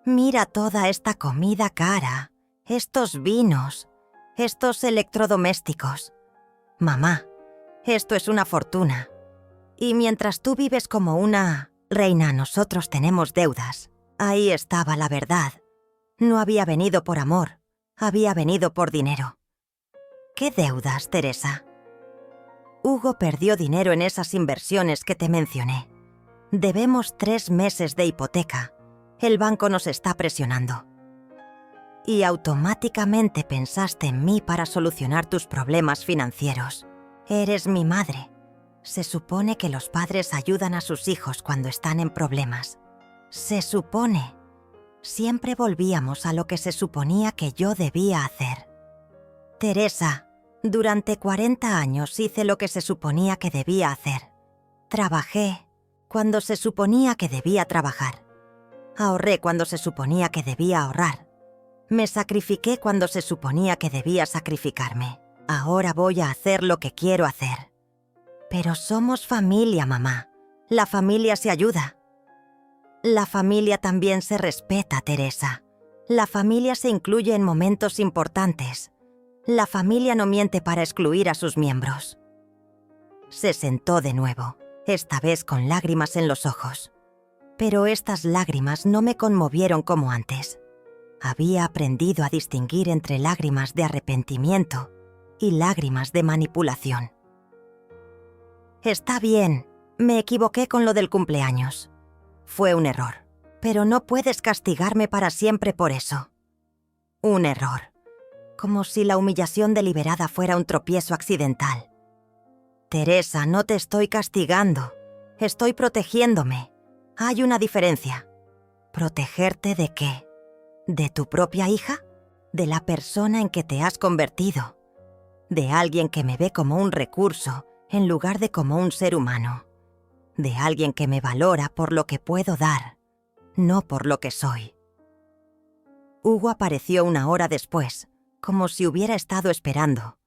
«Mira toda esta comida cara, estos vinos, estos electrodomésticos. Mamá, esto es una fortuna. Y mientras tú vives como una reina, nosotros tenemos deudas». Ahí estaba la verdad. No había venido por amor, había venido por dinero. «¿Qué deudas, Teresa?» «Hugo perdió dinero en esas inversiones que te mencioné. Debemos 3 meses de hipoteca. El banco nos está presionando». «Y automáticamente pensaste en mí para solucionar tus problemas financieros. Eres mi madre. Se supone que los padres ayudan a sus hijos cuando están en problemas. Se supone». Siempre volvíamos a lo que se suponía que yo debía hacer. «Teresa, durante 40 años hice lo que se suponía que debía hacer. Trabajé cuando se suponía que debía trabajar. Ahorré cuando se suponía que debía ahorrar. Me sacrifiqué cuando se suponía que debía sacrificarme. Ahora voy a hacer lo que quiero hacer». «Pero somos familia, mamá. La familia se ayuda». «La familia también se respeta, Teresa. La familia se incluye en momentos importantes. La familia no miente para excluir a sus miembros». Se sentó de nuevo, esta vez con lágrimas en los ojos. Pero estas lágrimas no me conmovieron como antes. Había aprendido a distinguir entre lágrimas de arrepentimiento y lágrimas de manipulación. «Está bien, me equivoqué con lo del cumpleaños. Fue un error, pero no puedes castigarme para siempre por eso. Un error. Como si la humillación deliberada fuera un tropiezo accidental. Teresa, no te estoy castigando. Estoy protegiéndome. Hay una diferencia. ¿Protegerte de qué? ¿De tu propia hija? ¿De la persona en que te has convertido? ¿De alguien que me ve como un recurso en lugar de como un ser humano? ¿De alguien que me valora por lo que puedo dar, no por lo que soy? Hugo apareció una hora después, como si hubiera estado esperando,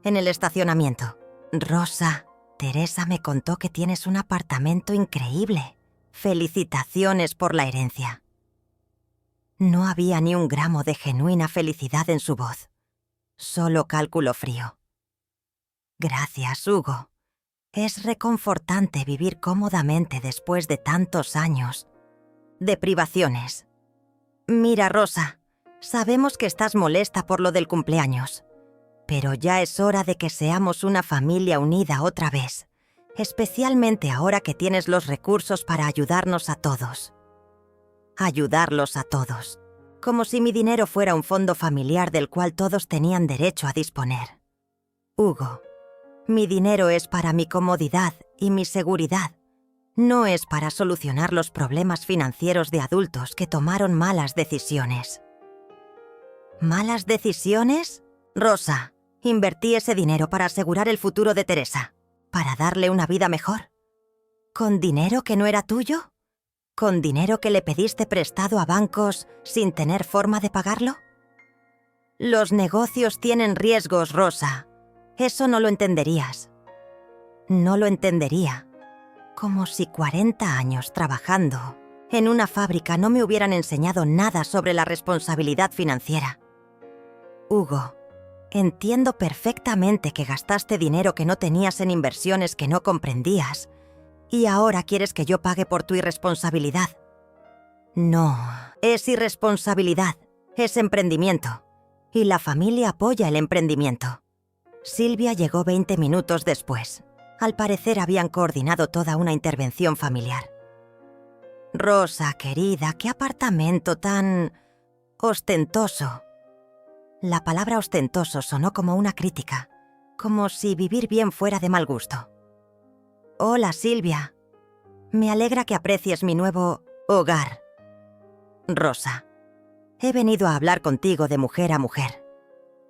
en el estacionamiento. Rosa, Teresa me contó que tienes un apartamento increíble. Felicitaciones por la herencia. No había ni un gramo de genuina felicidad en su voz, solo cálculo frío. Gracias, Hugo. Es reconfortante vivir cómodamente después de tantos años de privaciones. Mira, Rosa, sabemos que estás molesta por lo del cumpleaños, pero ya es hora de que seamos una familia unida otra vez, especialmente ahora que tienes los recursos para ayudarnos a todos. Ayudarlos a todos, como si mi dinero fuera un fondo familiar del cual todos tenían derecho a disponer. Hugo, mi dinero es para mi comodidad y mi seguridad. No es para solucionar los problemas financieros de adultos que tomaron malas decisiones. ¿Malas decisiones? Rosa, invertí ese dinero para asegurar el futuro de Teresa, para darle una vida mejor. ¿Con dinero que no era tuyo? ¿Con dinero que le pediste prestado a bancos sin tener forma de pagarlo? Los negocios tienen riesgos, Rosa. Eso no lo entenderías. No lo entendería. Como si 40 años trabajando en una fábrica no me hubieran enseñado nada sobre la responsabilidad financiera. Hugo, entiendo perfectamente que gastaste dinero que no tenías en inversiones que no comprendías y ahora quieres que yo pague por tu irresponsabilidad. No, es irresponsabilidad, es emprendimiento. Y la familia apoya el emprendimiento. Silvia llegó 20 minutos después. Al parecer habían coordinado toda una intervención familiar. Rosa, querida, qué apartamento tan ostentoso. La palabra ostentoso sonó como una crítica, como si vivir bien fuera de mal gusto. Hola, Silvia. Me alegra que aprecies mi nuevo hogar. Rosa, he venido a hablar contigo de mujer a mujer.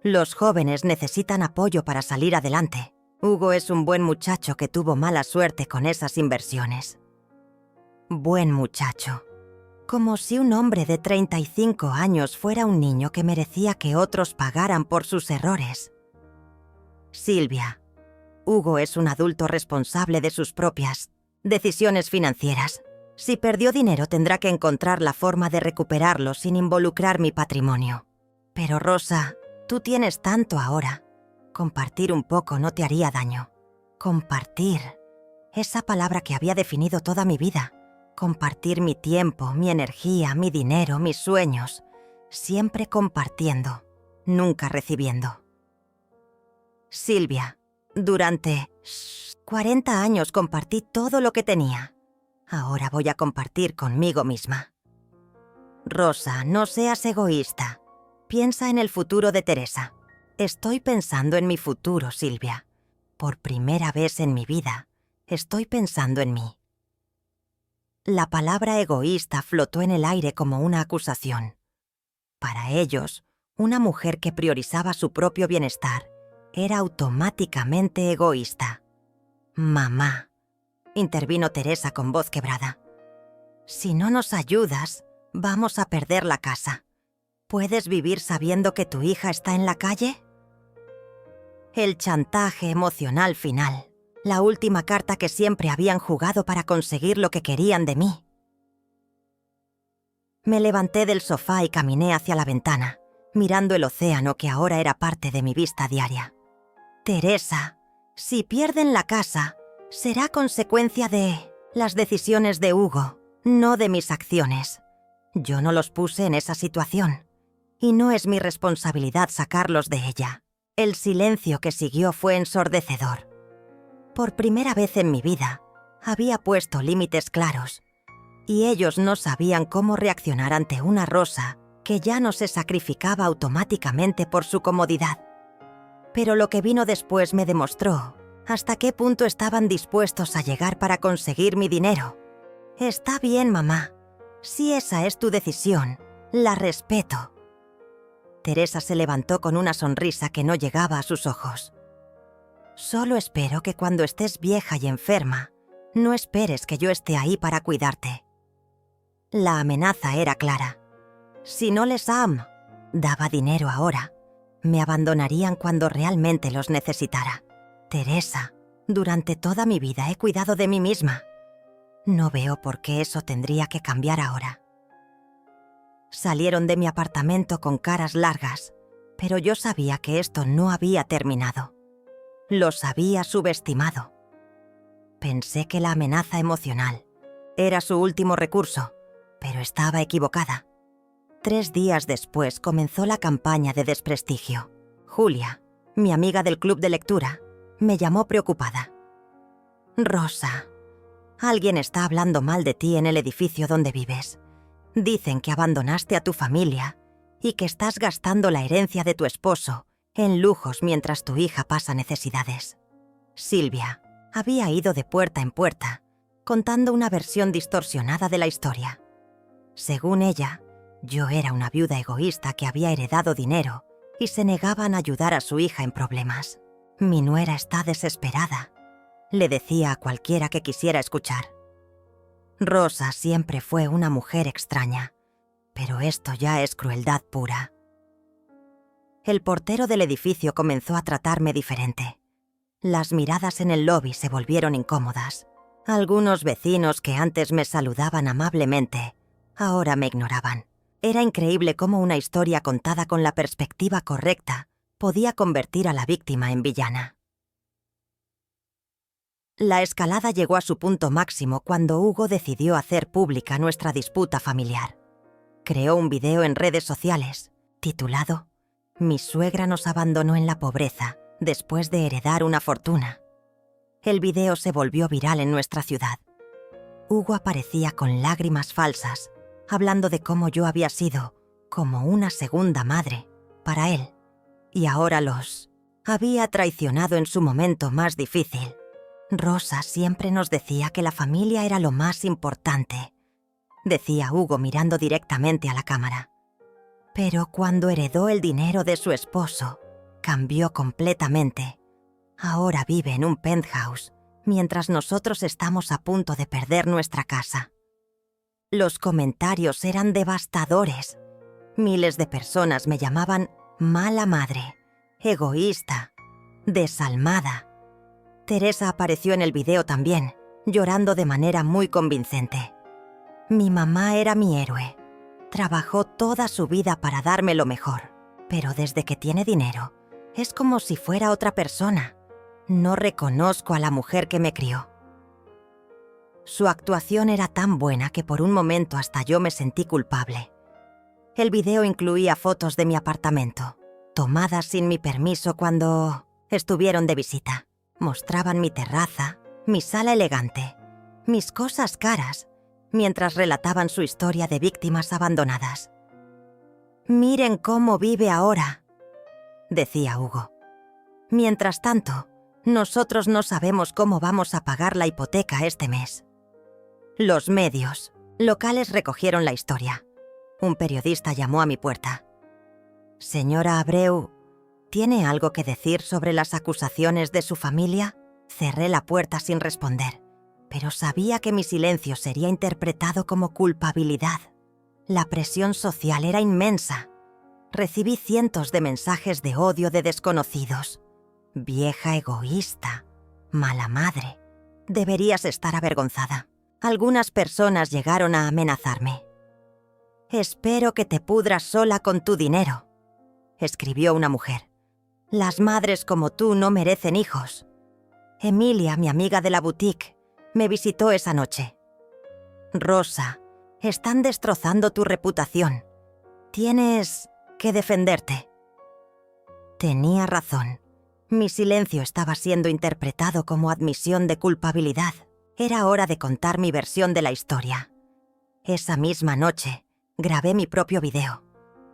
Los jóvenes necesitan apoyo para salir adelante. Hugo es un buen muchacho que tuvo mala suerte con esas inversiones. Buen muchacho. Como si un hombre de 35 años fuera un niño que merecía que otros pagaran por sus errores. Silvia, Hugo es un adulto responsable de sus propias decisiones financieras. Si perdió dinero tendrá que encontrar la forma de recuperarlo sin involucrar mi patrimonio. Pero Rosa, tú tienes tanto ahora. Compartir un poco no te haría daño. Compartir. Esa palabra que había definido toda mi vida. Compartir mi tiempo, mi energía, mi dinero, mis sueños. Siempre compartiendo, nunca recibiendo. Silvia, durante 40 años compartí todo lo que tenía. Ahora voy a compartir conmigo misma. Rosa, no seas egoísta. Piensa en el futuro de Teresa. Estoy pensando en mi futuro, Silvia. Por primera vez en mi vida, estoy pensando en mí. La palabra egoísta flotó en el aire como una acusación. Para ellos, una mujer que priorizaba su propio bienestar era automáticamente egoísta. Mamá, intervino Teresa con voz quebrada. Si no nos ayudas, vamos a perder la casa. ¿Puedes vivir sabiendo que tu hija está en la calle? El chantaje emocional final. La última carta que siempre habían jugado para conseguir lo que querían de mí. Me levanté del sofá y caminé hacia la ventana, mirando el océano que ahora era parte de mi vista diaria. Teresa, si pierden la casa, será consecuencia de las decisiones de Hugo, no de mis acciones. Yo no los puse en esa situación, y no es mi responsabilidad sacarlos de ella. El silencio que siguió fue ensordecedor. Por primera vez en mi vida, había puesto límites claros, y ellos no sabían cómo reaccionar ante una Rosa que ya no se sacrificaba automáticamente por su comodidad. Pero lo que vino después me demostró hasta qué punto estaban dispuestos a llegar para conseguir mi dinero. Está bien, mamá. Si esa es tu decisión, la respeto. Teresa se levantó con una sonrisa que no llegaba a sus ojos. Solo espero que cuando estés vieja y enferma, no esperes que yo esté ahí para cuidarte. La amenaza era clara. Si no les daba dinero ahora, me abandonarían cuando realmente los necesitara. Teresa, durante toda mi vida he cuidado de mí misma. No veo por qué eso tendría que cambiar ahora. Salieron de mi apartamento con caras largas, pero yo sabía que esto no había terminado. Los había subestimado. Pensé que la amenaza emocional era su último recurso, pero estaba equivocada. 3 días después comenzó la campaña de desprestigio. Julia, mi amiga del club de lectura, me llamó preocupada. Rosa, alguien está hablando mal de ti en el edificio donde vives. Dicen que abandonaste a tu familia y que estás gastando la herencia de tu esposo en lujos mientras tu hija pasa necesidades. Silvia había ido de puerta en puerta, contando una versión distorsionada de la historia. Según ella, yo era una viuda egoísta que había heredado dinero y se negaban a ayudar a su hija en problemas. Mi nuera está desesperada, le decía a cualquiera que quisiera escuchar. Rosa siempre fue una mujer extraña, pero esto ya es crueldad pura. El portero del edificio comenzó a tratarme diferente. Las miradas en el lobby se volvieron incómodas. Algunos vecinos que antes me saludaban amablemente, ahora me ignoraban. Era increíble cómo una historia contada con la perspectiva correcta podía convertir a la víctima en villana. La escalada llegó a su punto máximo cuando Hugo decidió hacer pública nuestra disputa familiar. Creó un video en redes sociales, titulado «Mi suegra nos abandonó en la pobreza después de heredar una fortuna». El video se volvió viral en nuestra ciudad. Hugo aparecía con lágrimas falsas, hablando de cómo yo había sido como una segunda madre para él, y ahora los había traicionado en su momento más difícil. Rosa siempre nos decía que la familia era lo más importante, decía Hugo mirando directamente a la cámara. Pero cuando heredó el dinero de su esposo, cambió completamente. Ahora vive en un penthouse, mientras nosotros estamos a punto de perder nuestra casa. Los comentarios eran devastadores. Miles de personas me llamaban mala madre, egoísta, desalmada. Teresa apareció en el video también, llorando de manera muy convincente. Mi mamá era mi héroe. Trabajó toda su vida para darme lo mejor, pero desde que tiene dinero, es como si fuera otra persona. No reconozco a la mujer que me crió. Su actuación era tan buena que por un momento hasta yo me sentí culpable. El video incluía fotos de mi apartamento, tomadas sin mi permiso cuando estuvieron de visita. Mostraban mi terraza, mi sala elegante, mis cosas caras, mientras relataban su historia de víctimas abandonadas. «Miren cómo vive ahora», decía Hugo. «Mientras tanto, nosotros no sabemos cómo vamos a pagar la hipoteca este mes». Los medios locales recogieron la historia. Un periodista llamó a mi puerta. «Señora Abreu, ¿tiene algo que decir sobre las acusaciones de su familia?». Cerré la puerta sin responder, pero sabía que mi silencio sería interpretado como culpabilidad. La presión social era inmensa. Recibí cientos de mensajes de odio de desconocidos. «Vieja egoísta, mala madre, deberías estar avergonzada». Algunas personas llegaron a amenazarme. «Espero que te pudras sola con tu dinero», escribió una mujer. «Las madres como tú no merecen hijos». Emilia, mi amiga de la boutique, me visitó esa noche. «Rosa, están destrozando tu reputación. Tienes que defenderte». Tenía razón. Mi silencio estaba siendo interpretado como admisión de culpabilidad. Era hora de contar mi versión de la historia. Esa misma noche, grabé mi propio video.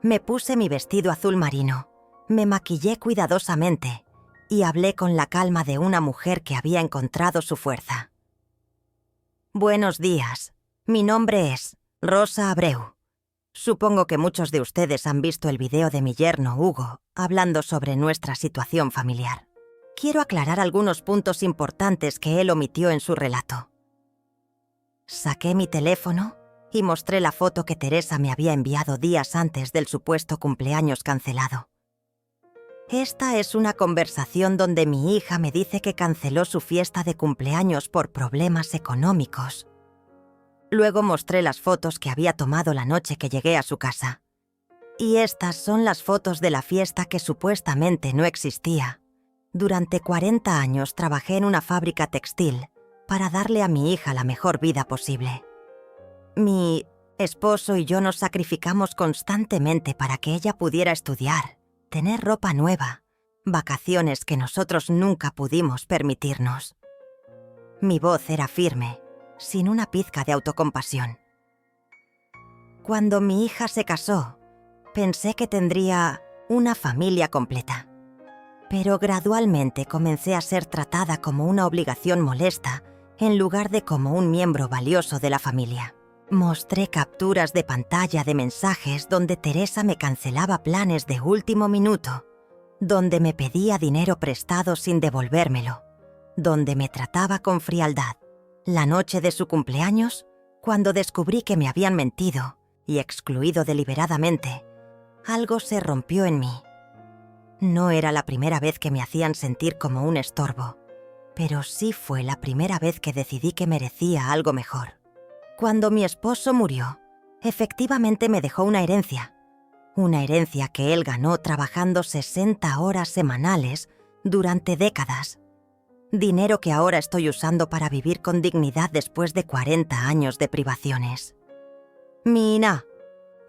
Me puse mi vestido azul marino, me maquillé cuidadosamente y hablé con la calma de una mujer que había encontrado su fuerza. Buenos días, mi nombre es Rosa Abreu. Supongo que muchos de ustedes han visto el video de mi yerno Hugo hablando sobre nuestra situación familiar. Quiero aclarar algunos puntos importantes que él omitió en su relato. Saqué mi teléfono y mostré la foto que Teresa me había enviado días antes del supuesto cumpleaños cancelado. Esta es una conversación donde mi hija me dice que canceló su fiesta de cumpleaños por problemas económicos. Luego mostré las fotos que había tomado la noche que llegué a su casa. Y estas son las fotos de la fiesta que supuestamente no existía. Durante 40 años trabajé en una fábrica textil para darle a mi hija la mejor vida posible. Mi esposo y yo nos sacrificamos constantemente para que ella pudiera estudiar, tener ropa nueva, vacaciones que nosotros nunca pudimos permitirnos. Mi voz era firme, sin una pizca de autocompasión. Cuando mi hija se casó, pensé que tendría una familia completa. Pero gradualmente comencé a ser tratada como una obligación molesta en lugar de como un miembro valioso de la familia. Mostré capturas de pantalla de mensajes donde Teresa me cancelaba planes de último minuto, donde me pedía dinero prestado sin devolvérmelo, donde me trataba con frialdad. La noche de su cumpleaños, cuando descubrí que me habían mentido y excluido deliberadamente, algo se rompió en mí. No era la primera vez que me hacían sentir como un estorbo, pero sí fue la primera vez que decidí que merecía algo mejor. Cuando mi esposo murió, efectivamente me dejó una herencia que él ganó trabajando 60 horas semanales durante décadas. Dinero que ahora estoy usando para vivir con dignidad después de 40 años de privaciones. Mina,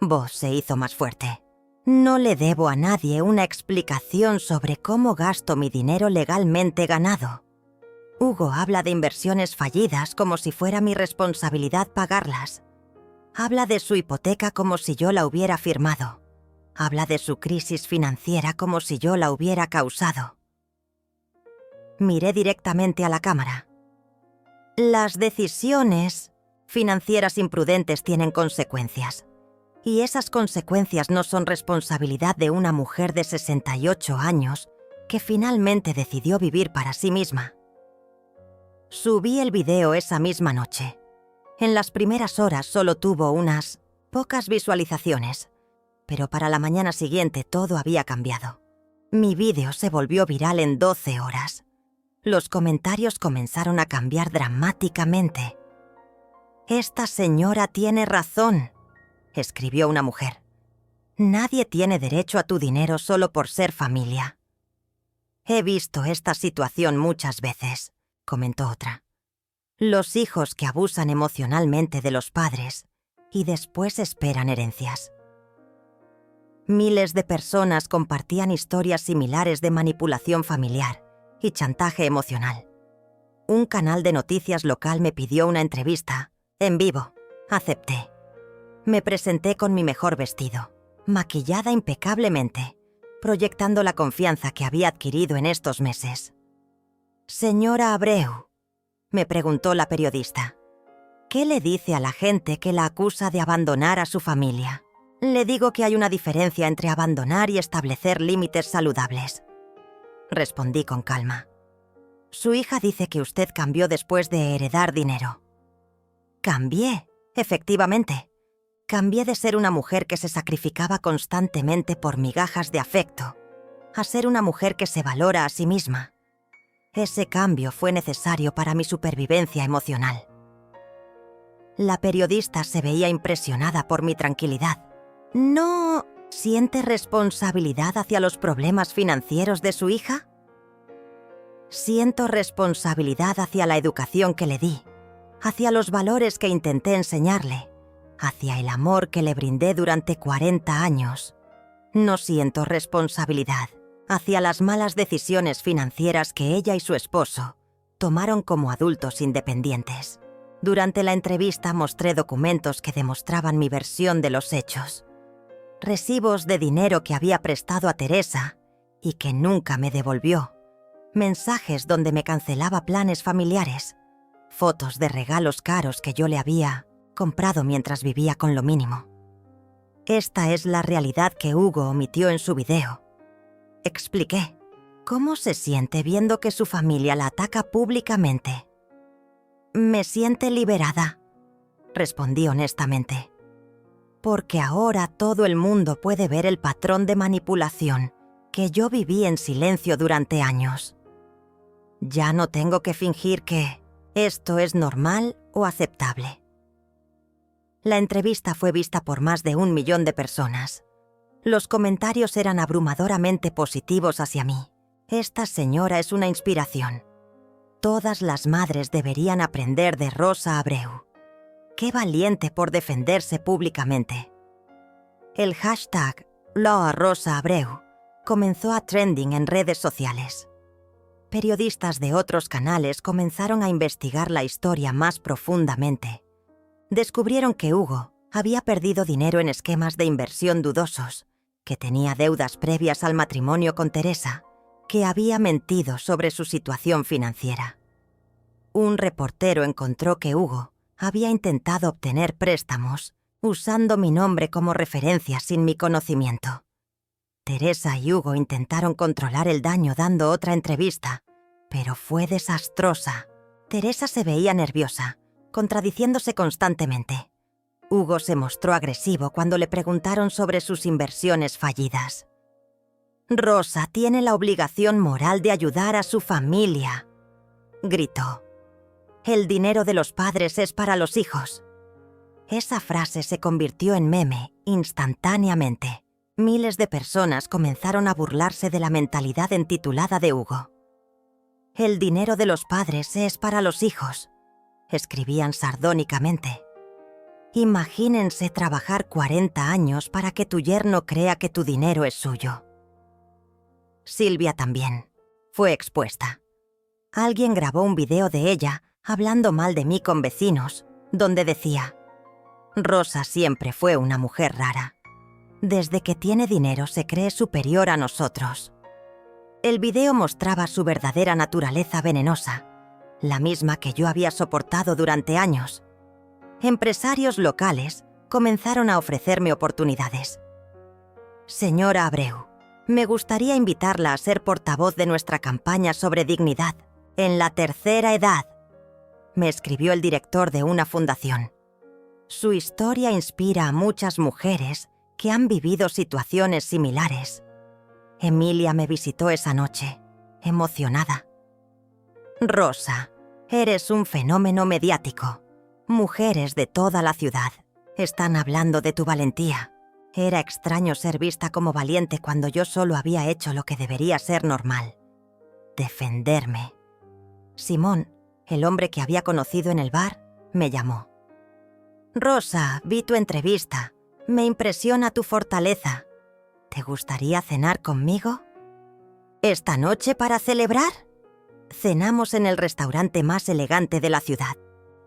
voz se hizo más fuerte. No le debo a nadie una explicación sobre cómo gasto mi dinero legalmente ganado. Hugo habla de inversiones fallidas como si fuera mi responsabilidad pagarlas. Habla de su hipoteca como si yo la hubiera firmado. Habla de su crisis financiera como si yo la hubiera causado. Miré directamente a la cámara. Las decisiones financieras imprudentes tienen consecuencias. Y esas consecuencias no son responsabilidad de una mujer de 68 años que finalmente decidió vivir para sí misma. Subí el video esa misma noche. En las primeras horas solo tuvo unas pocas visualizaciones, pero para la mañana siguiente todo había cambiado. Mi vídeo se volvió viral en 12 horas. Los comentarios comenzaron a cambiar dramáticamente. «Esta señora tiene razón», escribió una mujer. «Nadie tiene derecho a tu dinero solo por ser familia». «He visto esta situación muchas veces», comentó otra. «Los hijos que abusan emocionalmente de los padres y después esperan herencias». Miles de personas compartían historias similares de manipulación familiar y chantaje emocional. Un canal de noticias local me pidió una entrevista, en vivo. Acepté. Me presenté con mi mejor vestido, maquillada impecablemente, proyectando la confianza que había adquirido en estos meses. «Señora Abreu», me preguntó la periodista, «¿qué le dice a la gente que la acusa de abandonar a su familia?» «Le digo que hay una diferencia entre abandonar y establecer límites saludables», respondí con calma. «Su hija dice que usted cambió después de heredar dinero». «Cambié, efectivamente. Cambié de ser una mujer que se sacrificaba constantemente por migajas de afecto a ser una mujer que se valora a sí misma. Ese cambio fue necesario para mi supervivencia emocional». La periodista se veía impresionada por mi tranquilidad. «¿No siente responsabilidad hacia los problemas financieros de su hija?» «Siento responsabilidad hacia la educación que le di, hacia los valores que intenté enseñarle, hacia el amor que le brindé durante 40 años. No siento responsabilidad hacia las malas decisiones financieras que ella y su esposo tomaron como adultos independientes». Durante la entrevista mostré documentos que demostraban mi versión de los hechos. recibos de dinero que había prestado a Teresa y que nunca me devolvió, mensajes donde me cancelaba planes familiares, fotos de regalos caros que yo le había comprado mientras vivía con lo mínimo. Esta es la realidad que Hugo omitió en su video. Expliqué. ¿Cómo se siente viendo que su familia la ataca públicamente? Me siente liberada, respondí honestamente. Porque ahora todo el mundo puede ver el patrón de manipulación que yo viví en silencio durante años. Ya no tengo que fingir que esto es normal o aceptable. La entrevista fue vista por más de 1 millón de personas. Los comentarios eran abrumadoramente positivos hacia mí. Esta señora es una inspiración. Todas las madres deberían aprender de Rosa Abreu. ¡Qué valiente por defenderse públicamente! El hashtag #LoaRosaAbreu comenzó a trending en redes sociales. Periodistas de otros canales comenzaron a investigar la historia más profundamente. Descubrieron que Hugo había perdido dinero en esquemas de inversión dudosos, que tenía deudas previas al matrimonio con Teresa, que había mentido sobre su situación financiera. Un reportero encontró que Hugo había intentado obtener préstamos usando mi nombre como referencia sin mi conocimiento. Teresa y Hugo intentaron controlar el daño dando otra entrevista, pero fue desastrosa. Teresa se veía nerviosa, contradiciéndose constantemente. Hugo se mostró agresivo cuando le preguntaron sobre sus inversiones fallidas. «Rosa tiene la obligación moral de ayudar a su familia», gritó. «El dinero de los padres es para los hijos». Esa frase se convirtió en meme instantáneamente. Miles de personas comenzaron a burlarse de la mentalidad entitulada de Hugo. «El dinero de los padres es para los hijos», escribían sardónicamente. «Imagínense trabajar 40 años para que tu yerno crea que tu dinero es suyo». Silvia también fue expuesta. Alguien grabó un video de ella hablando mal de mí con vecinos, donde decía: «Rosa siempre fue una mujer rara. Desde que tiene dinero se cree superior a nosotros». El video mostraba su verdadera naturaleza venenosa, la misma que yo había soportado durante años. Empresarios locales comenzaron a ofrecerme oportunidades. «Señora Abreu, me gustaría invitarla a ser portavoz de nuestra campaña sobre dignidad en la tercera edad», me escribió el director de una fundación. Su historia inspira a muchas mujeres que han vivido situaciones similares. Emilia me visitó esa noche, emocionada. «Rosa, eres un fenómeno mediático. Mujeres de toda la ciudad están hablando de tu valentía. Era extraño ser vista como valiente cuando yo solo había hecho lo que debería ser normal: defenderme». Simón, el hombre que había conocido en el bar, me llamó. «Rosa, vi tu entrevista. Me impresiona tu fortaleza. ¿Te gustaría cenar conmigo? ¿Esta noche para celebrar?» Cenamos en el restaurante más elegante de la ciudad.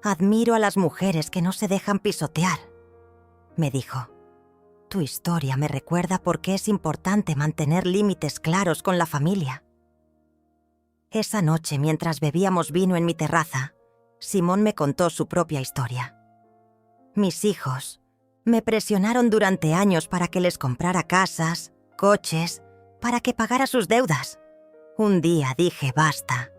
«Admiro a las mujeres que no se dejan pisotear», me dijo. «Tu historia me recuerda por qué es importante mantener límites claros con la familia». Esa noche, mientras bebíamos vino en mi terraza, Simón me contó su propia historia. «Mis hijos me presionaron durante años para que les comprara casas, coches, para que pagara sus deudas. Un día dije basta.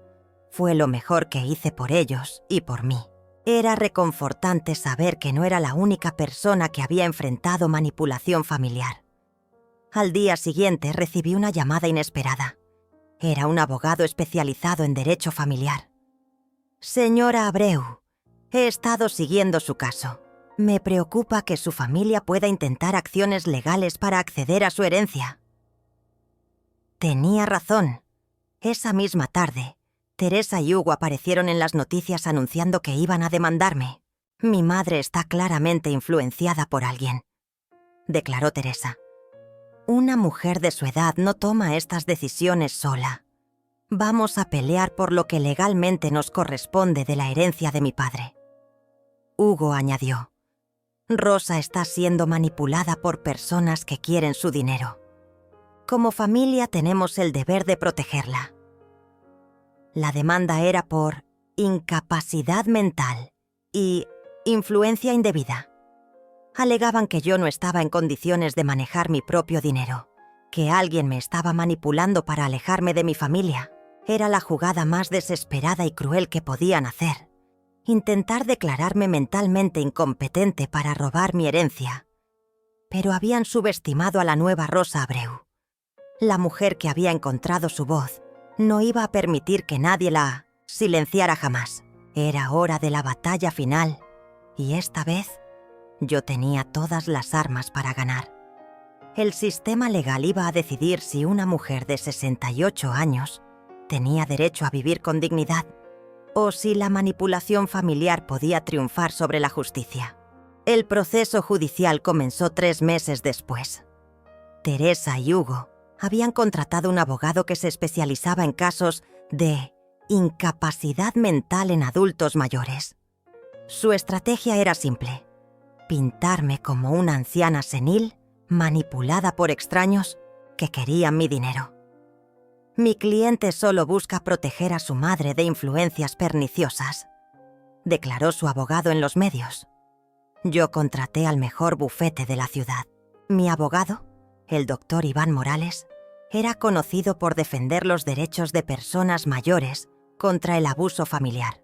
Fue lo mejor que hice por ellos y por mí». Era reconfortante saber que no era la única persona que había enfrentado manipulación familiar. Al día siguiente recibí una llamada inesperada. Era un abogado especializado en derecho familiar. «Señora Abreu, he estado siguiendo su caso. Me preocupa que su familia pueda intentar acciones legales para acceder a su herencia». Tenía razón. Esa misma tarde, Teresa y Hugo aparecieron en las noticias anunciando que iban a demandarme. «Mi madre está claramente influenciada por alguien», declaró Teresa. «Una mujer de su edad no toma estas decisiones sola. Vamos a pelear por lo que legalmente nos corresponde de la herencia de mi padre». Hugo añadió: Rosa está siendo manipulada por personas que quieren su dinero. Como familia tenemos el deber de protegerla. La demanda era por incapacidad mental y influencia indebida. Alegaban que yo no estaba en condiciones de manejar mi propio dinero, que alguien me estaba manipulando para alejarme de mi familia. Era la jugada más desesperada y cruel que podían hacer. Intentar declararme mentalmente incompetente para robar mi herencia. Pero habían subestimado a la nueva Rosa Abreu. La mujer que había encontrado su voz no iba a permitir que nadie la silenciara jamás. Era hora de la batalla final, y esta vez yo tenía todas las armas para ganar. El sistema legal iba a decidir si una mujer de 68 años tenía derecho a vivir con dignidad, o si la manipulación familiar podía triunfar sobre la justicia. El proceso judicial comenzó 3 meses después. Teresa y Hugo habían contratado un abogado que se especializaba en casos de incapacidad mental en adultos mayores. Su estrategia era simple: pintarme como una anciana senil, manipulada por extraños que querían mi dinero. Mi cliente solo busca proteger a su madre de influencias perniciosas, declaró su abogado en los medios. Yo contraté al mejor bufete de la ciudad. Mi abogado, el doctor Iván Morales, era conocido por defender los derechos de personas mayores contra el abuso familiar.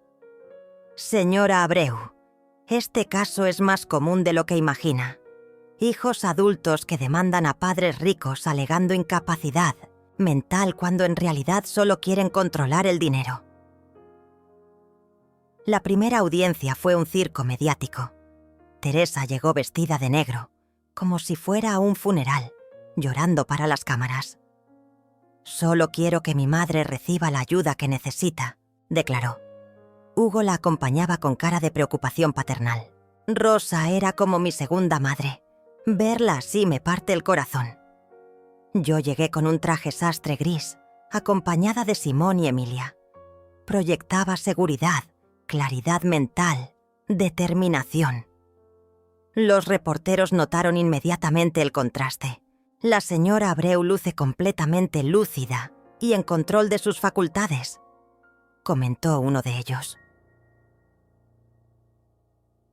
Señora Abreu, este caso es más común de lo que imagina. Hijos adultos que demandan a padres ricos alegando incapacidad mental cuando en realidad solo quieren controlar el dinero. La primera audiencia fue un circo mediático. Teresa llegó vestida de negro, como si fuera a un funeral, llorando para las cámaras. «Solo quiero que mi madre reciba la ayuda que necesita», declaró. Hugo la acompañaba con cara de preocupación paternal. Rosa era como mi segunda madre. Verla así me parte el corazón. Yo llegué con un traje sastre gris, acompañada de Simón y Emilia. Proyectaba seguridad, claridad mental, determinación. Los reporteros notaron inmediatamente el contraste. La señora Abreu luce completamente lúcida y en control de sus facultades, comentó uno de ellos.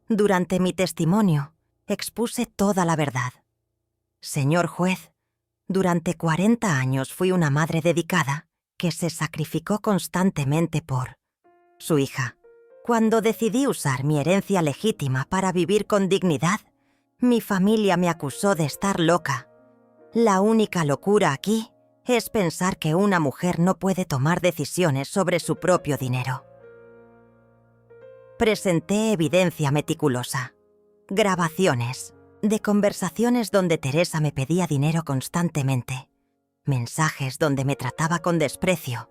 Durante mi testimonio, expuse toda la verdad. Señor juez, durante 40 años fui una madre dedicada que se sacrificó constantemente por su hija. Cuando decidí usar mi herencia legítima para vivir con dignidad, mi familia me acusó de estar loca. La única locura aquí es pensar que una mujer no puede tomar decisiones sobre su propio dinero. Presenté evidencia meticulosa. Grabaciones de conversaciones donde Teresa me pedía dinero constantemente. Mensajes donde me trataba con desprecio.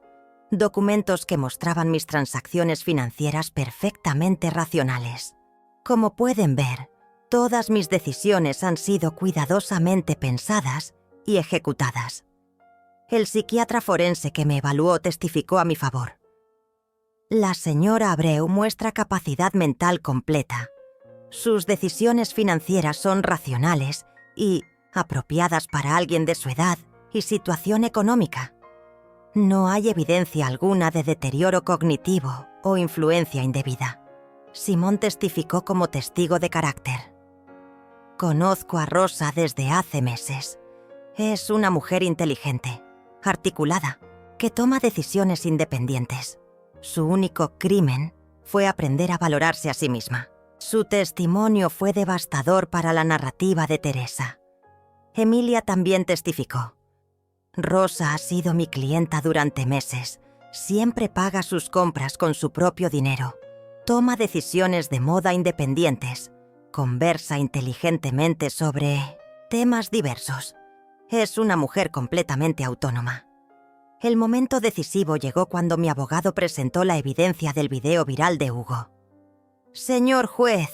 Documentos que mostraban mis transacciones financieras perfectamente racionales. Como pueden ver, todas mis decisiones han sido cuidadosamente pensadas y ejecutadas. El psiquiatra forense que me evaluó testificó a mi favor. La señora Abreu muestra capacidad mental completa. Sus decisiones financieras son racionales y apropiadas para alguien de su edad y situación económica. No hay evidencia alguna de deterioro cognitivo o influencia indebida. Simón testificó como testigo de carácter. Conozco a Rosa desde hace meses. Es una mujer inteligente, articulada, que toma decisiones independientes. Su único crimen fue aprender a valorarse a sí misma. Su testimonio fue devastador para la narrativa de Teresa. Emilia también testificó. Rosa ha sido mi clienta durante meses. Siempre paga sus compras con su propio dinero. Toma decisiones de moda independientes. Conversa inteligentemente sobre temas diversos. Es una mujer completamente autónoma. El momento decisivo llegó cuando mi abogado presentó la evidencia del video viral de Hugo. Señor juez,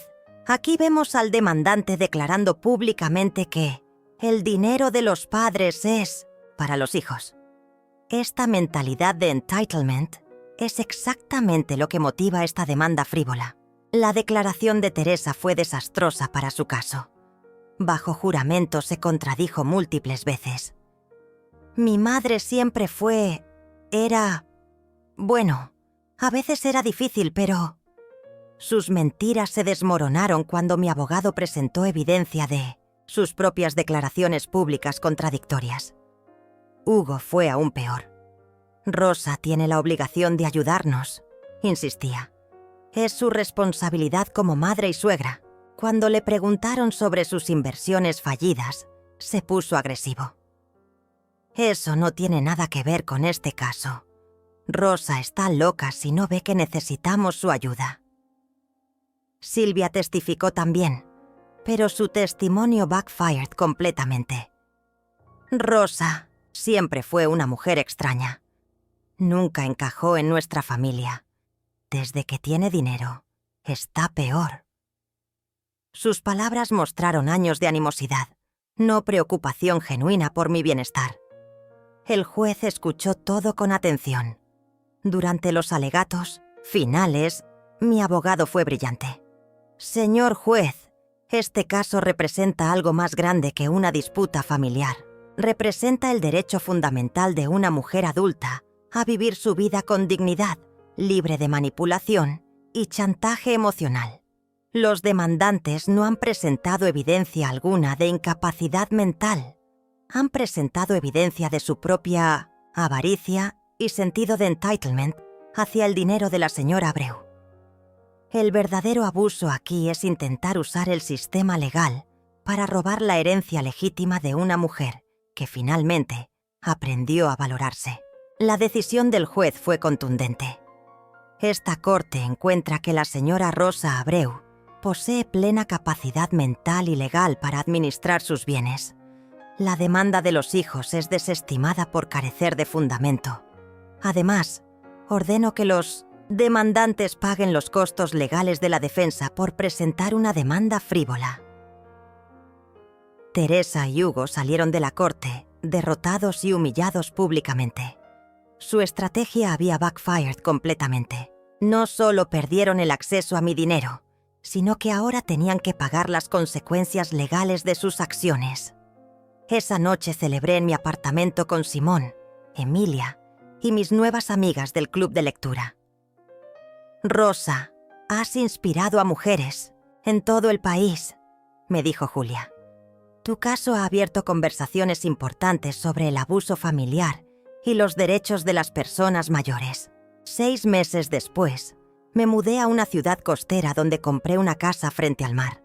aquí vemos al demandante declarando públicamente que el dinero de los padres es para los hijos. Esta mentalidad de entitlement es exactamente lo que motiva esta demanda frívola. La declaración de Teresa fue desastrosa para su caso. Bajo juramento se contradijo múltiples veces. Mi madre siempre Bueno, a veces era difícil, pero... Sus mentiras se desmoronaron cuando mi abogado presentó evidencia de sus propias declaraciones públicas contradictorias. Hugo fue aún peor. Rosa tiene la obligación de ayudarnos, insistía. Es su responsabilidad como madre y suegra. Cuando le preguntaron sobre sus inversiones fallidas, se puso agresivo. Eso no tiene nada que ver con este caso. Rosa está loca si no ve que necesitamos su ayuda. Silvia testificó también, pero su testimonio backfired completamente. Rosa siempre fue una mujer extraña. Nunca encajó en nuestra familia. Desde que tiene dinero, está peor. Sus palabras mostraron años de animosidad, no preocupación genuina por mi bienestar. El juez escuchó todo con atención. Durante los alegatos finales, mi abogado fue brillante. Señor juez, este caso representa algo más grande que una disputa familiar. Representa el derecho fundamental de una mujer adulta a vivir su vida con dignidad, libre de manipulación y chantaje emocional. Los demandantes no han presentado evidencia alguna de incapacidad mental. Han presentado evidencia de su propia avaricia y sentido de entitlement hacia el dinero de la señora Abreu. El verdadero abuso aquí es intentar usar el sistema legal para robar la herencia legítima de una mujer que finalmente aprendió a valorarse. La decisión del juez fue contundente. Esta corte encuentra que la señora Rosa Abreu posee plena capacidad mental y legal para administrar sus bienes. La demanda de los hijos es desestimada por carecer de fundamento. Además, ordeno que los demandantes paguen los costos legales de la defensa por presentar una demanda frívola. Teresa y Hugo salieron de la corte, derrotados y humillados públicamente. Su estrategia había backfired completamente. No solo perdieron el acceso a mi dinero, sino que ahora tenían que pagar las consecuencias legales de sus acciones. Esa noche celebré en mi apartamento con Simón, Emilia y mis nuevas amigas del club de lectura. Rosa, has inspirado a mujeres en todo el país, me dijo Julia. Tu caso ha abierto conversaciones importantes sobre el abuso familiar y los derechos de las personas mayores. 6 meses después, me mudé a una ciudad costera donde compré una casa frente al mar.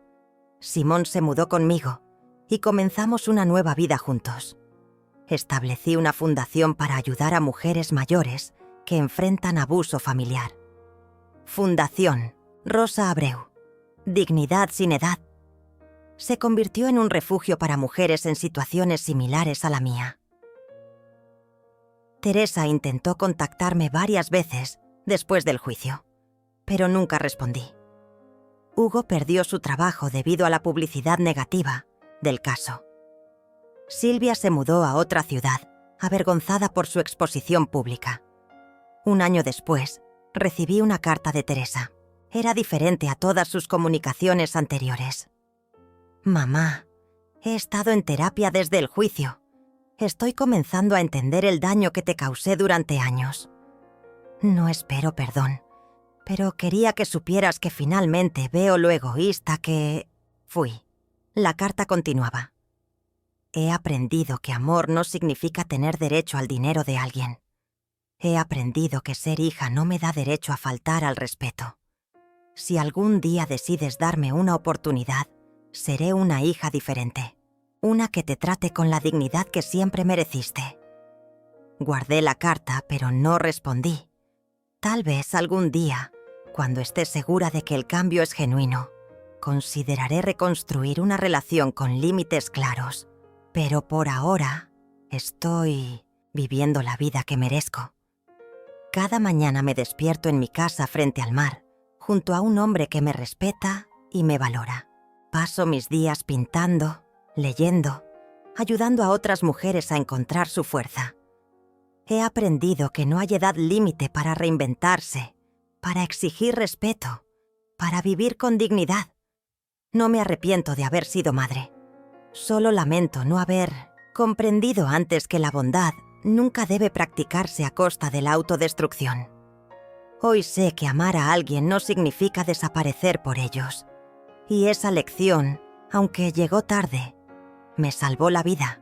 Simón se mudó conmigo y comenzamos una nueva vida juntos. Establecí una fundación para ayudar a mujeres mayores que enfrentan abuso familiar. Fundación Rosa Abreu. Dignidad sin edad. Se convirtió en un refugio para mujeres en situaciones similares a la mía. Teresa intentó contactarme varias veces después del juicio, pero nunca respondí. Hugo perdió su trabajo debido a la publicidad negativa del caso. Silvia se mudó a otra ciudad, avergonzada por su exposición pública. Un año después, recibí una carta de Teresa. Era diferente a todas sus comunicaciones anteriores. Mamá, he estado en terapia desde el juicio. Estoy comenzando a entender el daño que te causé durante años. No espero perdón, pero quería que supieras que finalmente veo lo egoísta que fui. La carta continuaba. He aprendido que amor no significa tener derecho al dinero de alguien. He aprendido que ser hija no me da derecho a faltar al respeto. Si algún día decides darme una oportunidad, seré una hija diferente. Una que te trate con la dignidad que siempre mereciste. Guardé la carta, pero no respondí. Tal vez algún día, cuando esté segura de que el cambio es genuino, consideraré reconstruir una relación con límites claros. Pero por ahora, estoy viviendo la vida que merezco. Cada mañana me despierto en mi casa frente al mar, junto a un hombre que me respeta y me valora. Paso mis días pintando, leyendo, ayudando a otras mujeres a encontrar su fuerza. He aprendido que no hay edad límite para reinventarse, para exigir respeto, para vivir con dignidad. No me arrepiento de haber sido madre. Solo lamento no haber comprendido antes que la bondad nunca debe practicarse a costa de la autodestrucción. Hoy sé que amar a alguien no significa desaparecer por ellos. Y esa lección, aunque llegó tarde, me salvó la vida.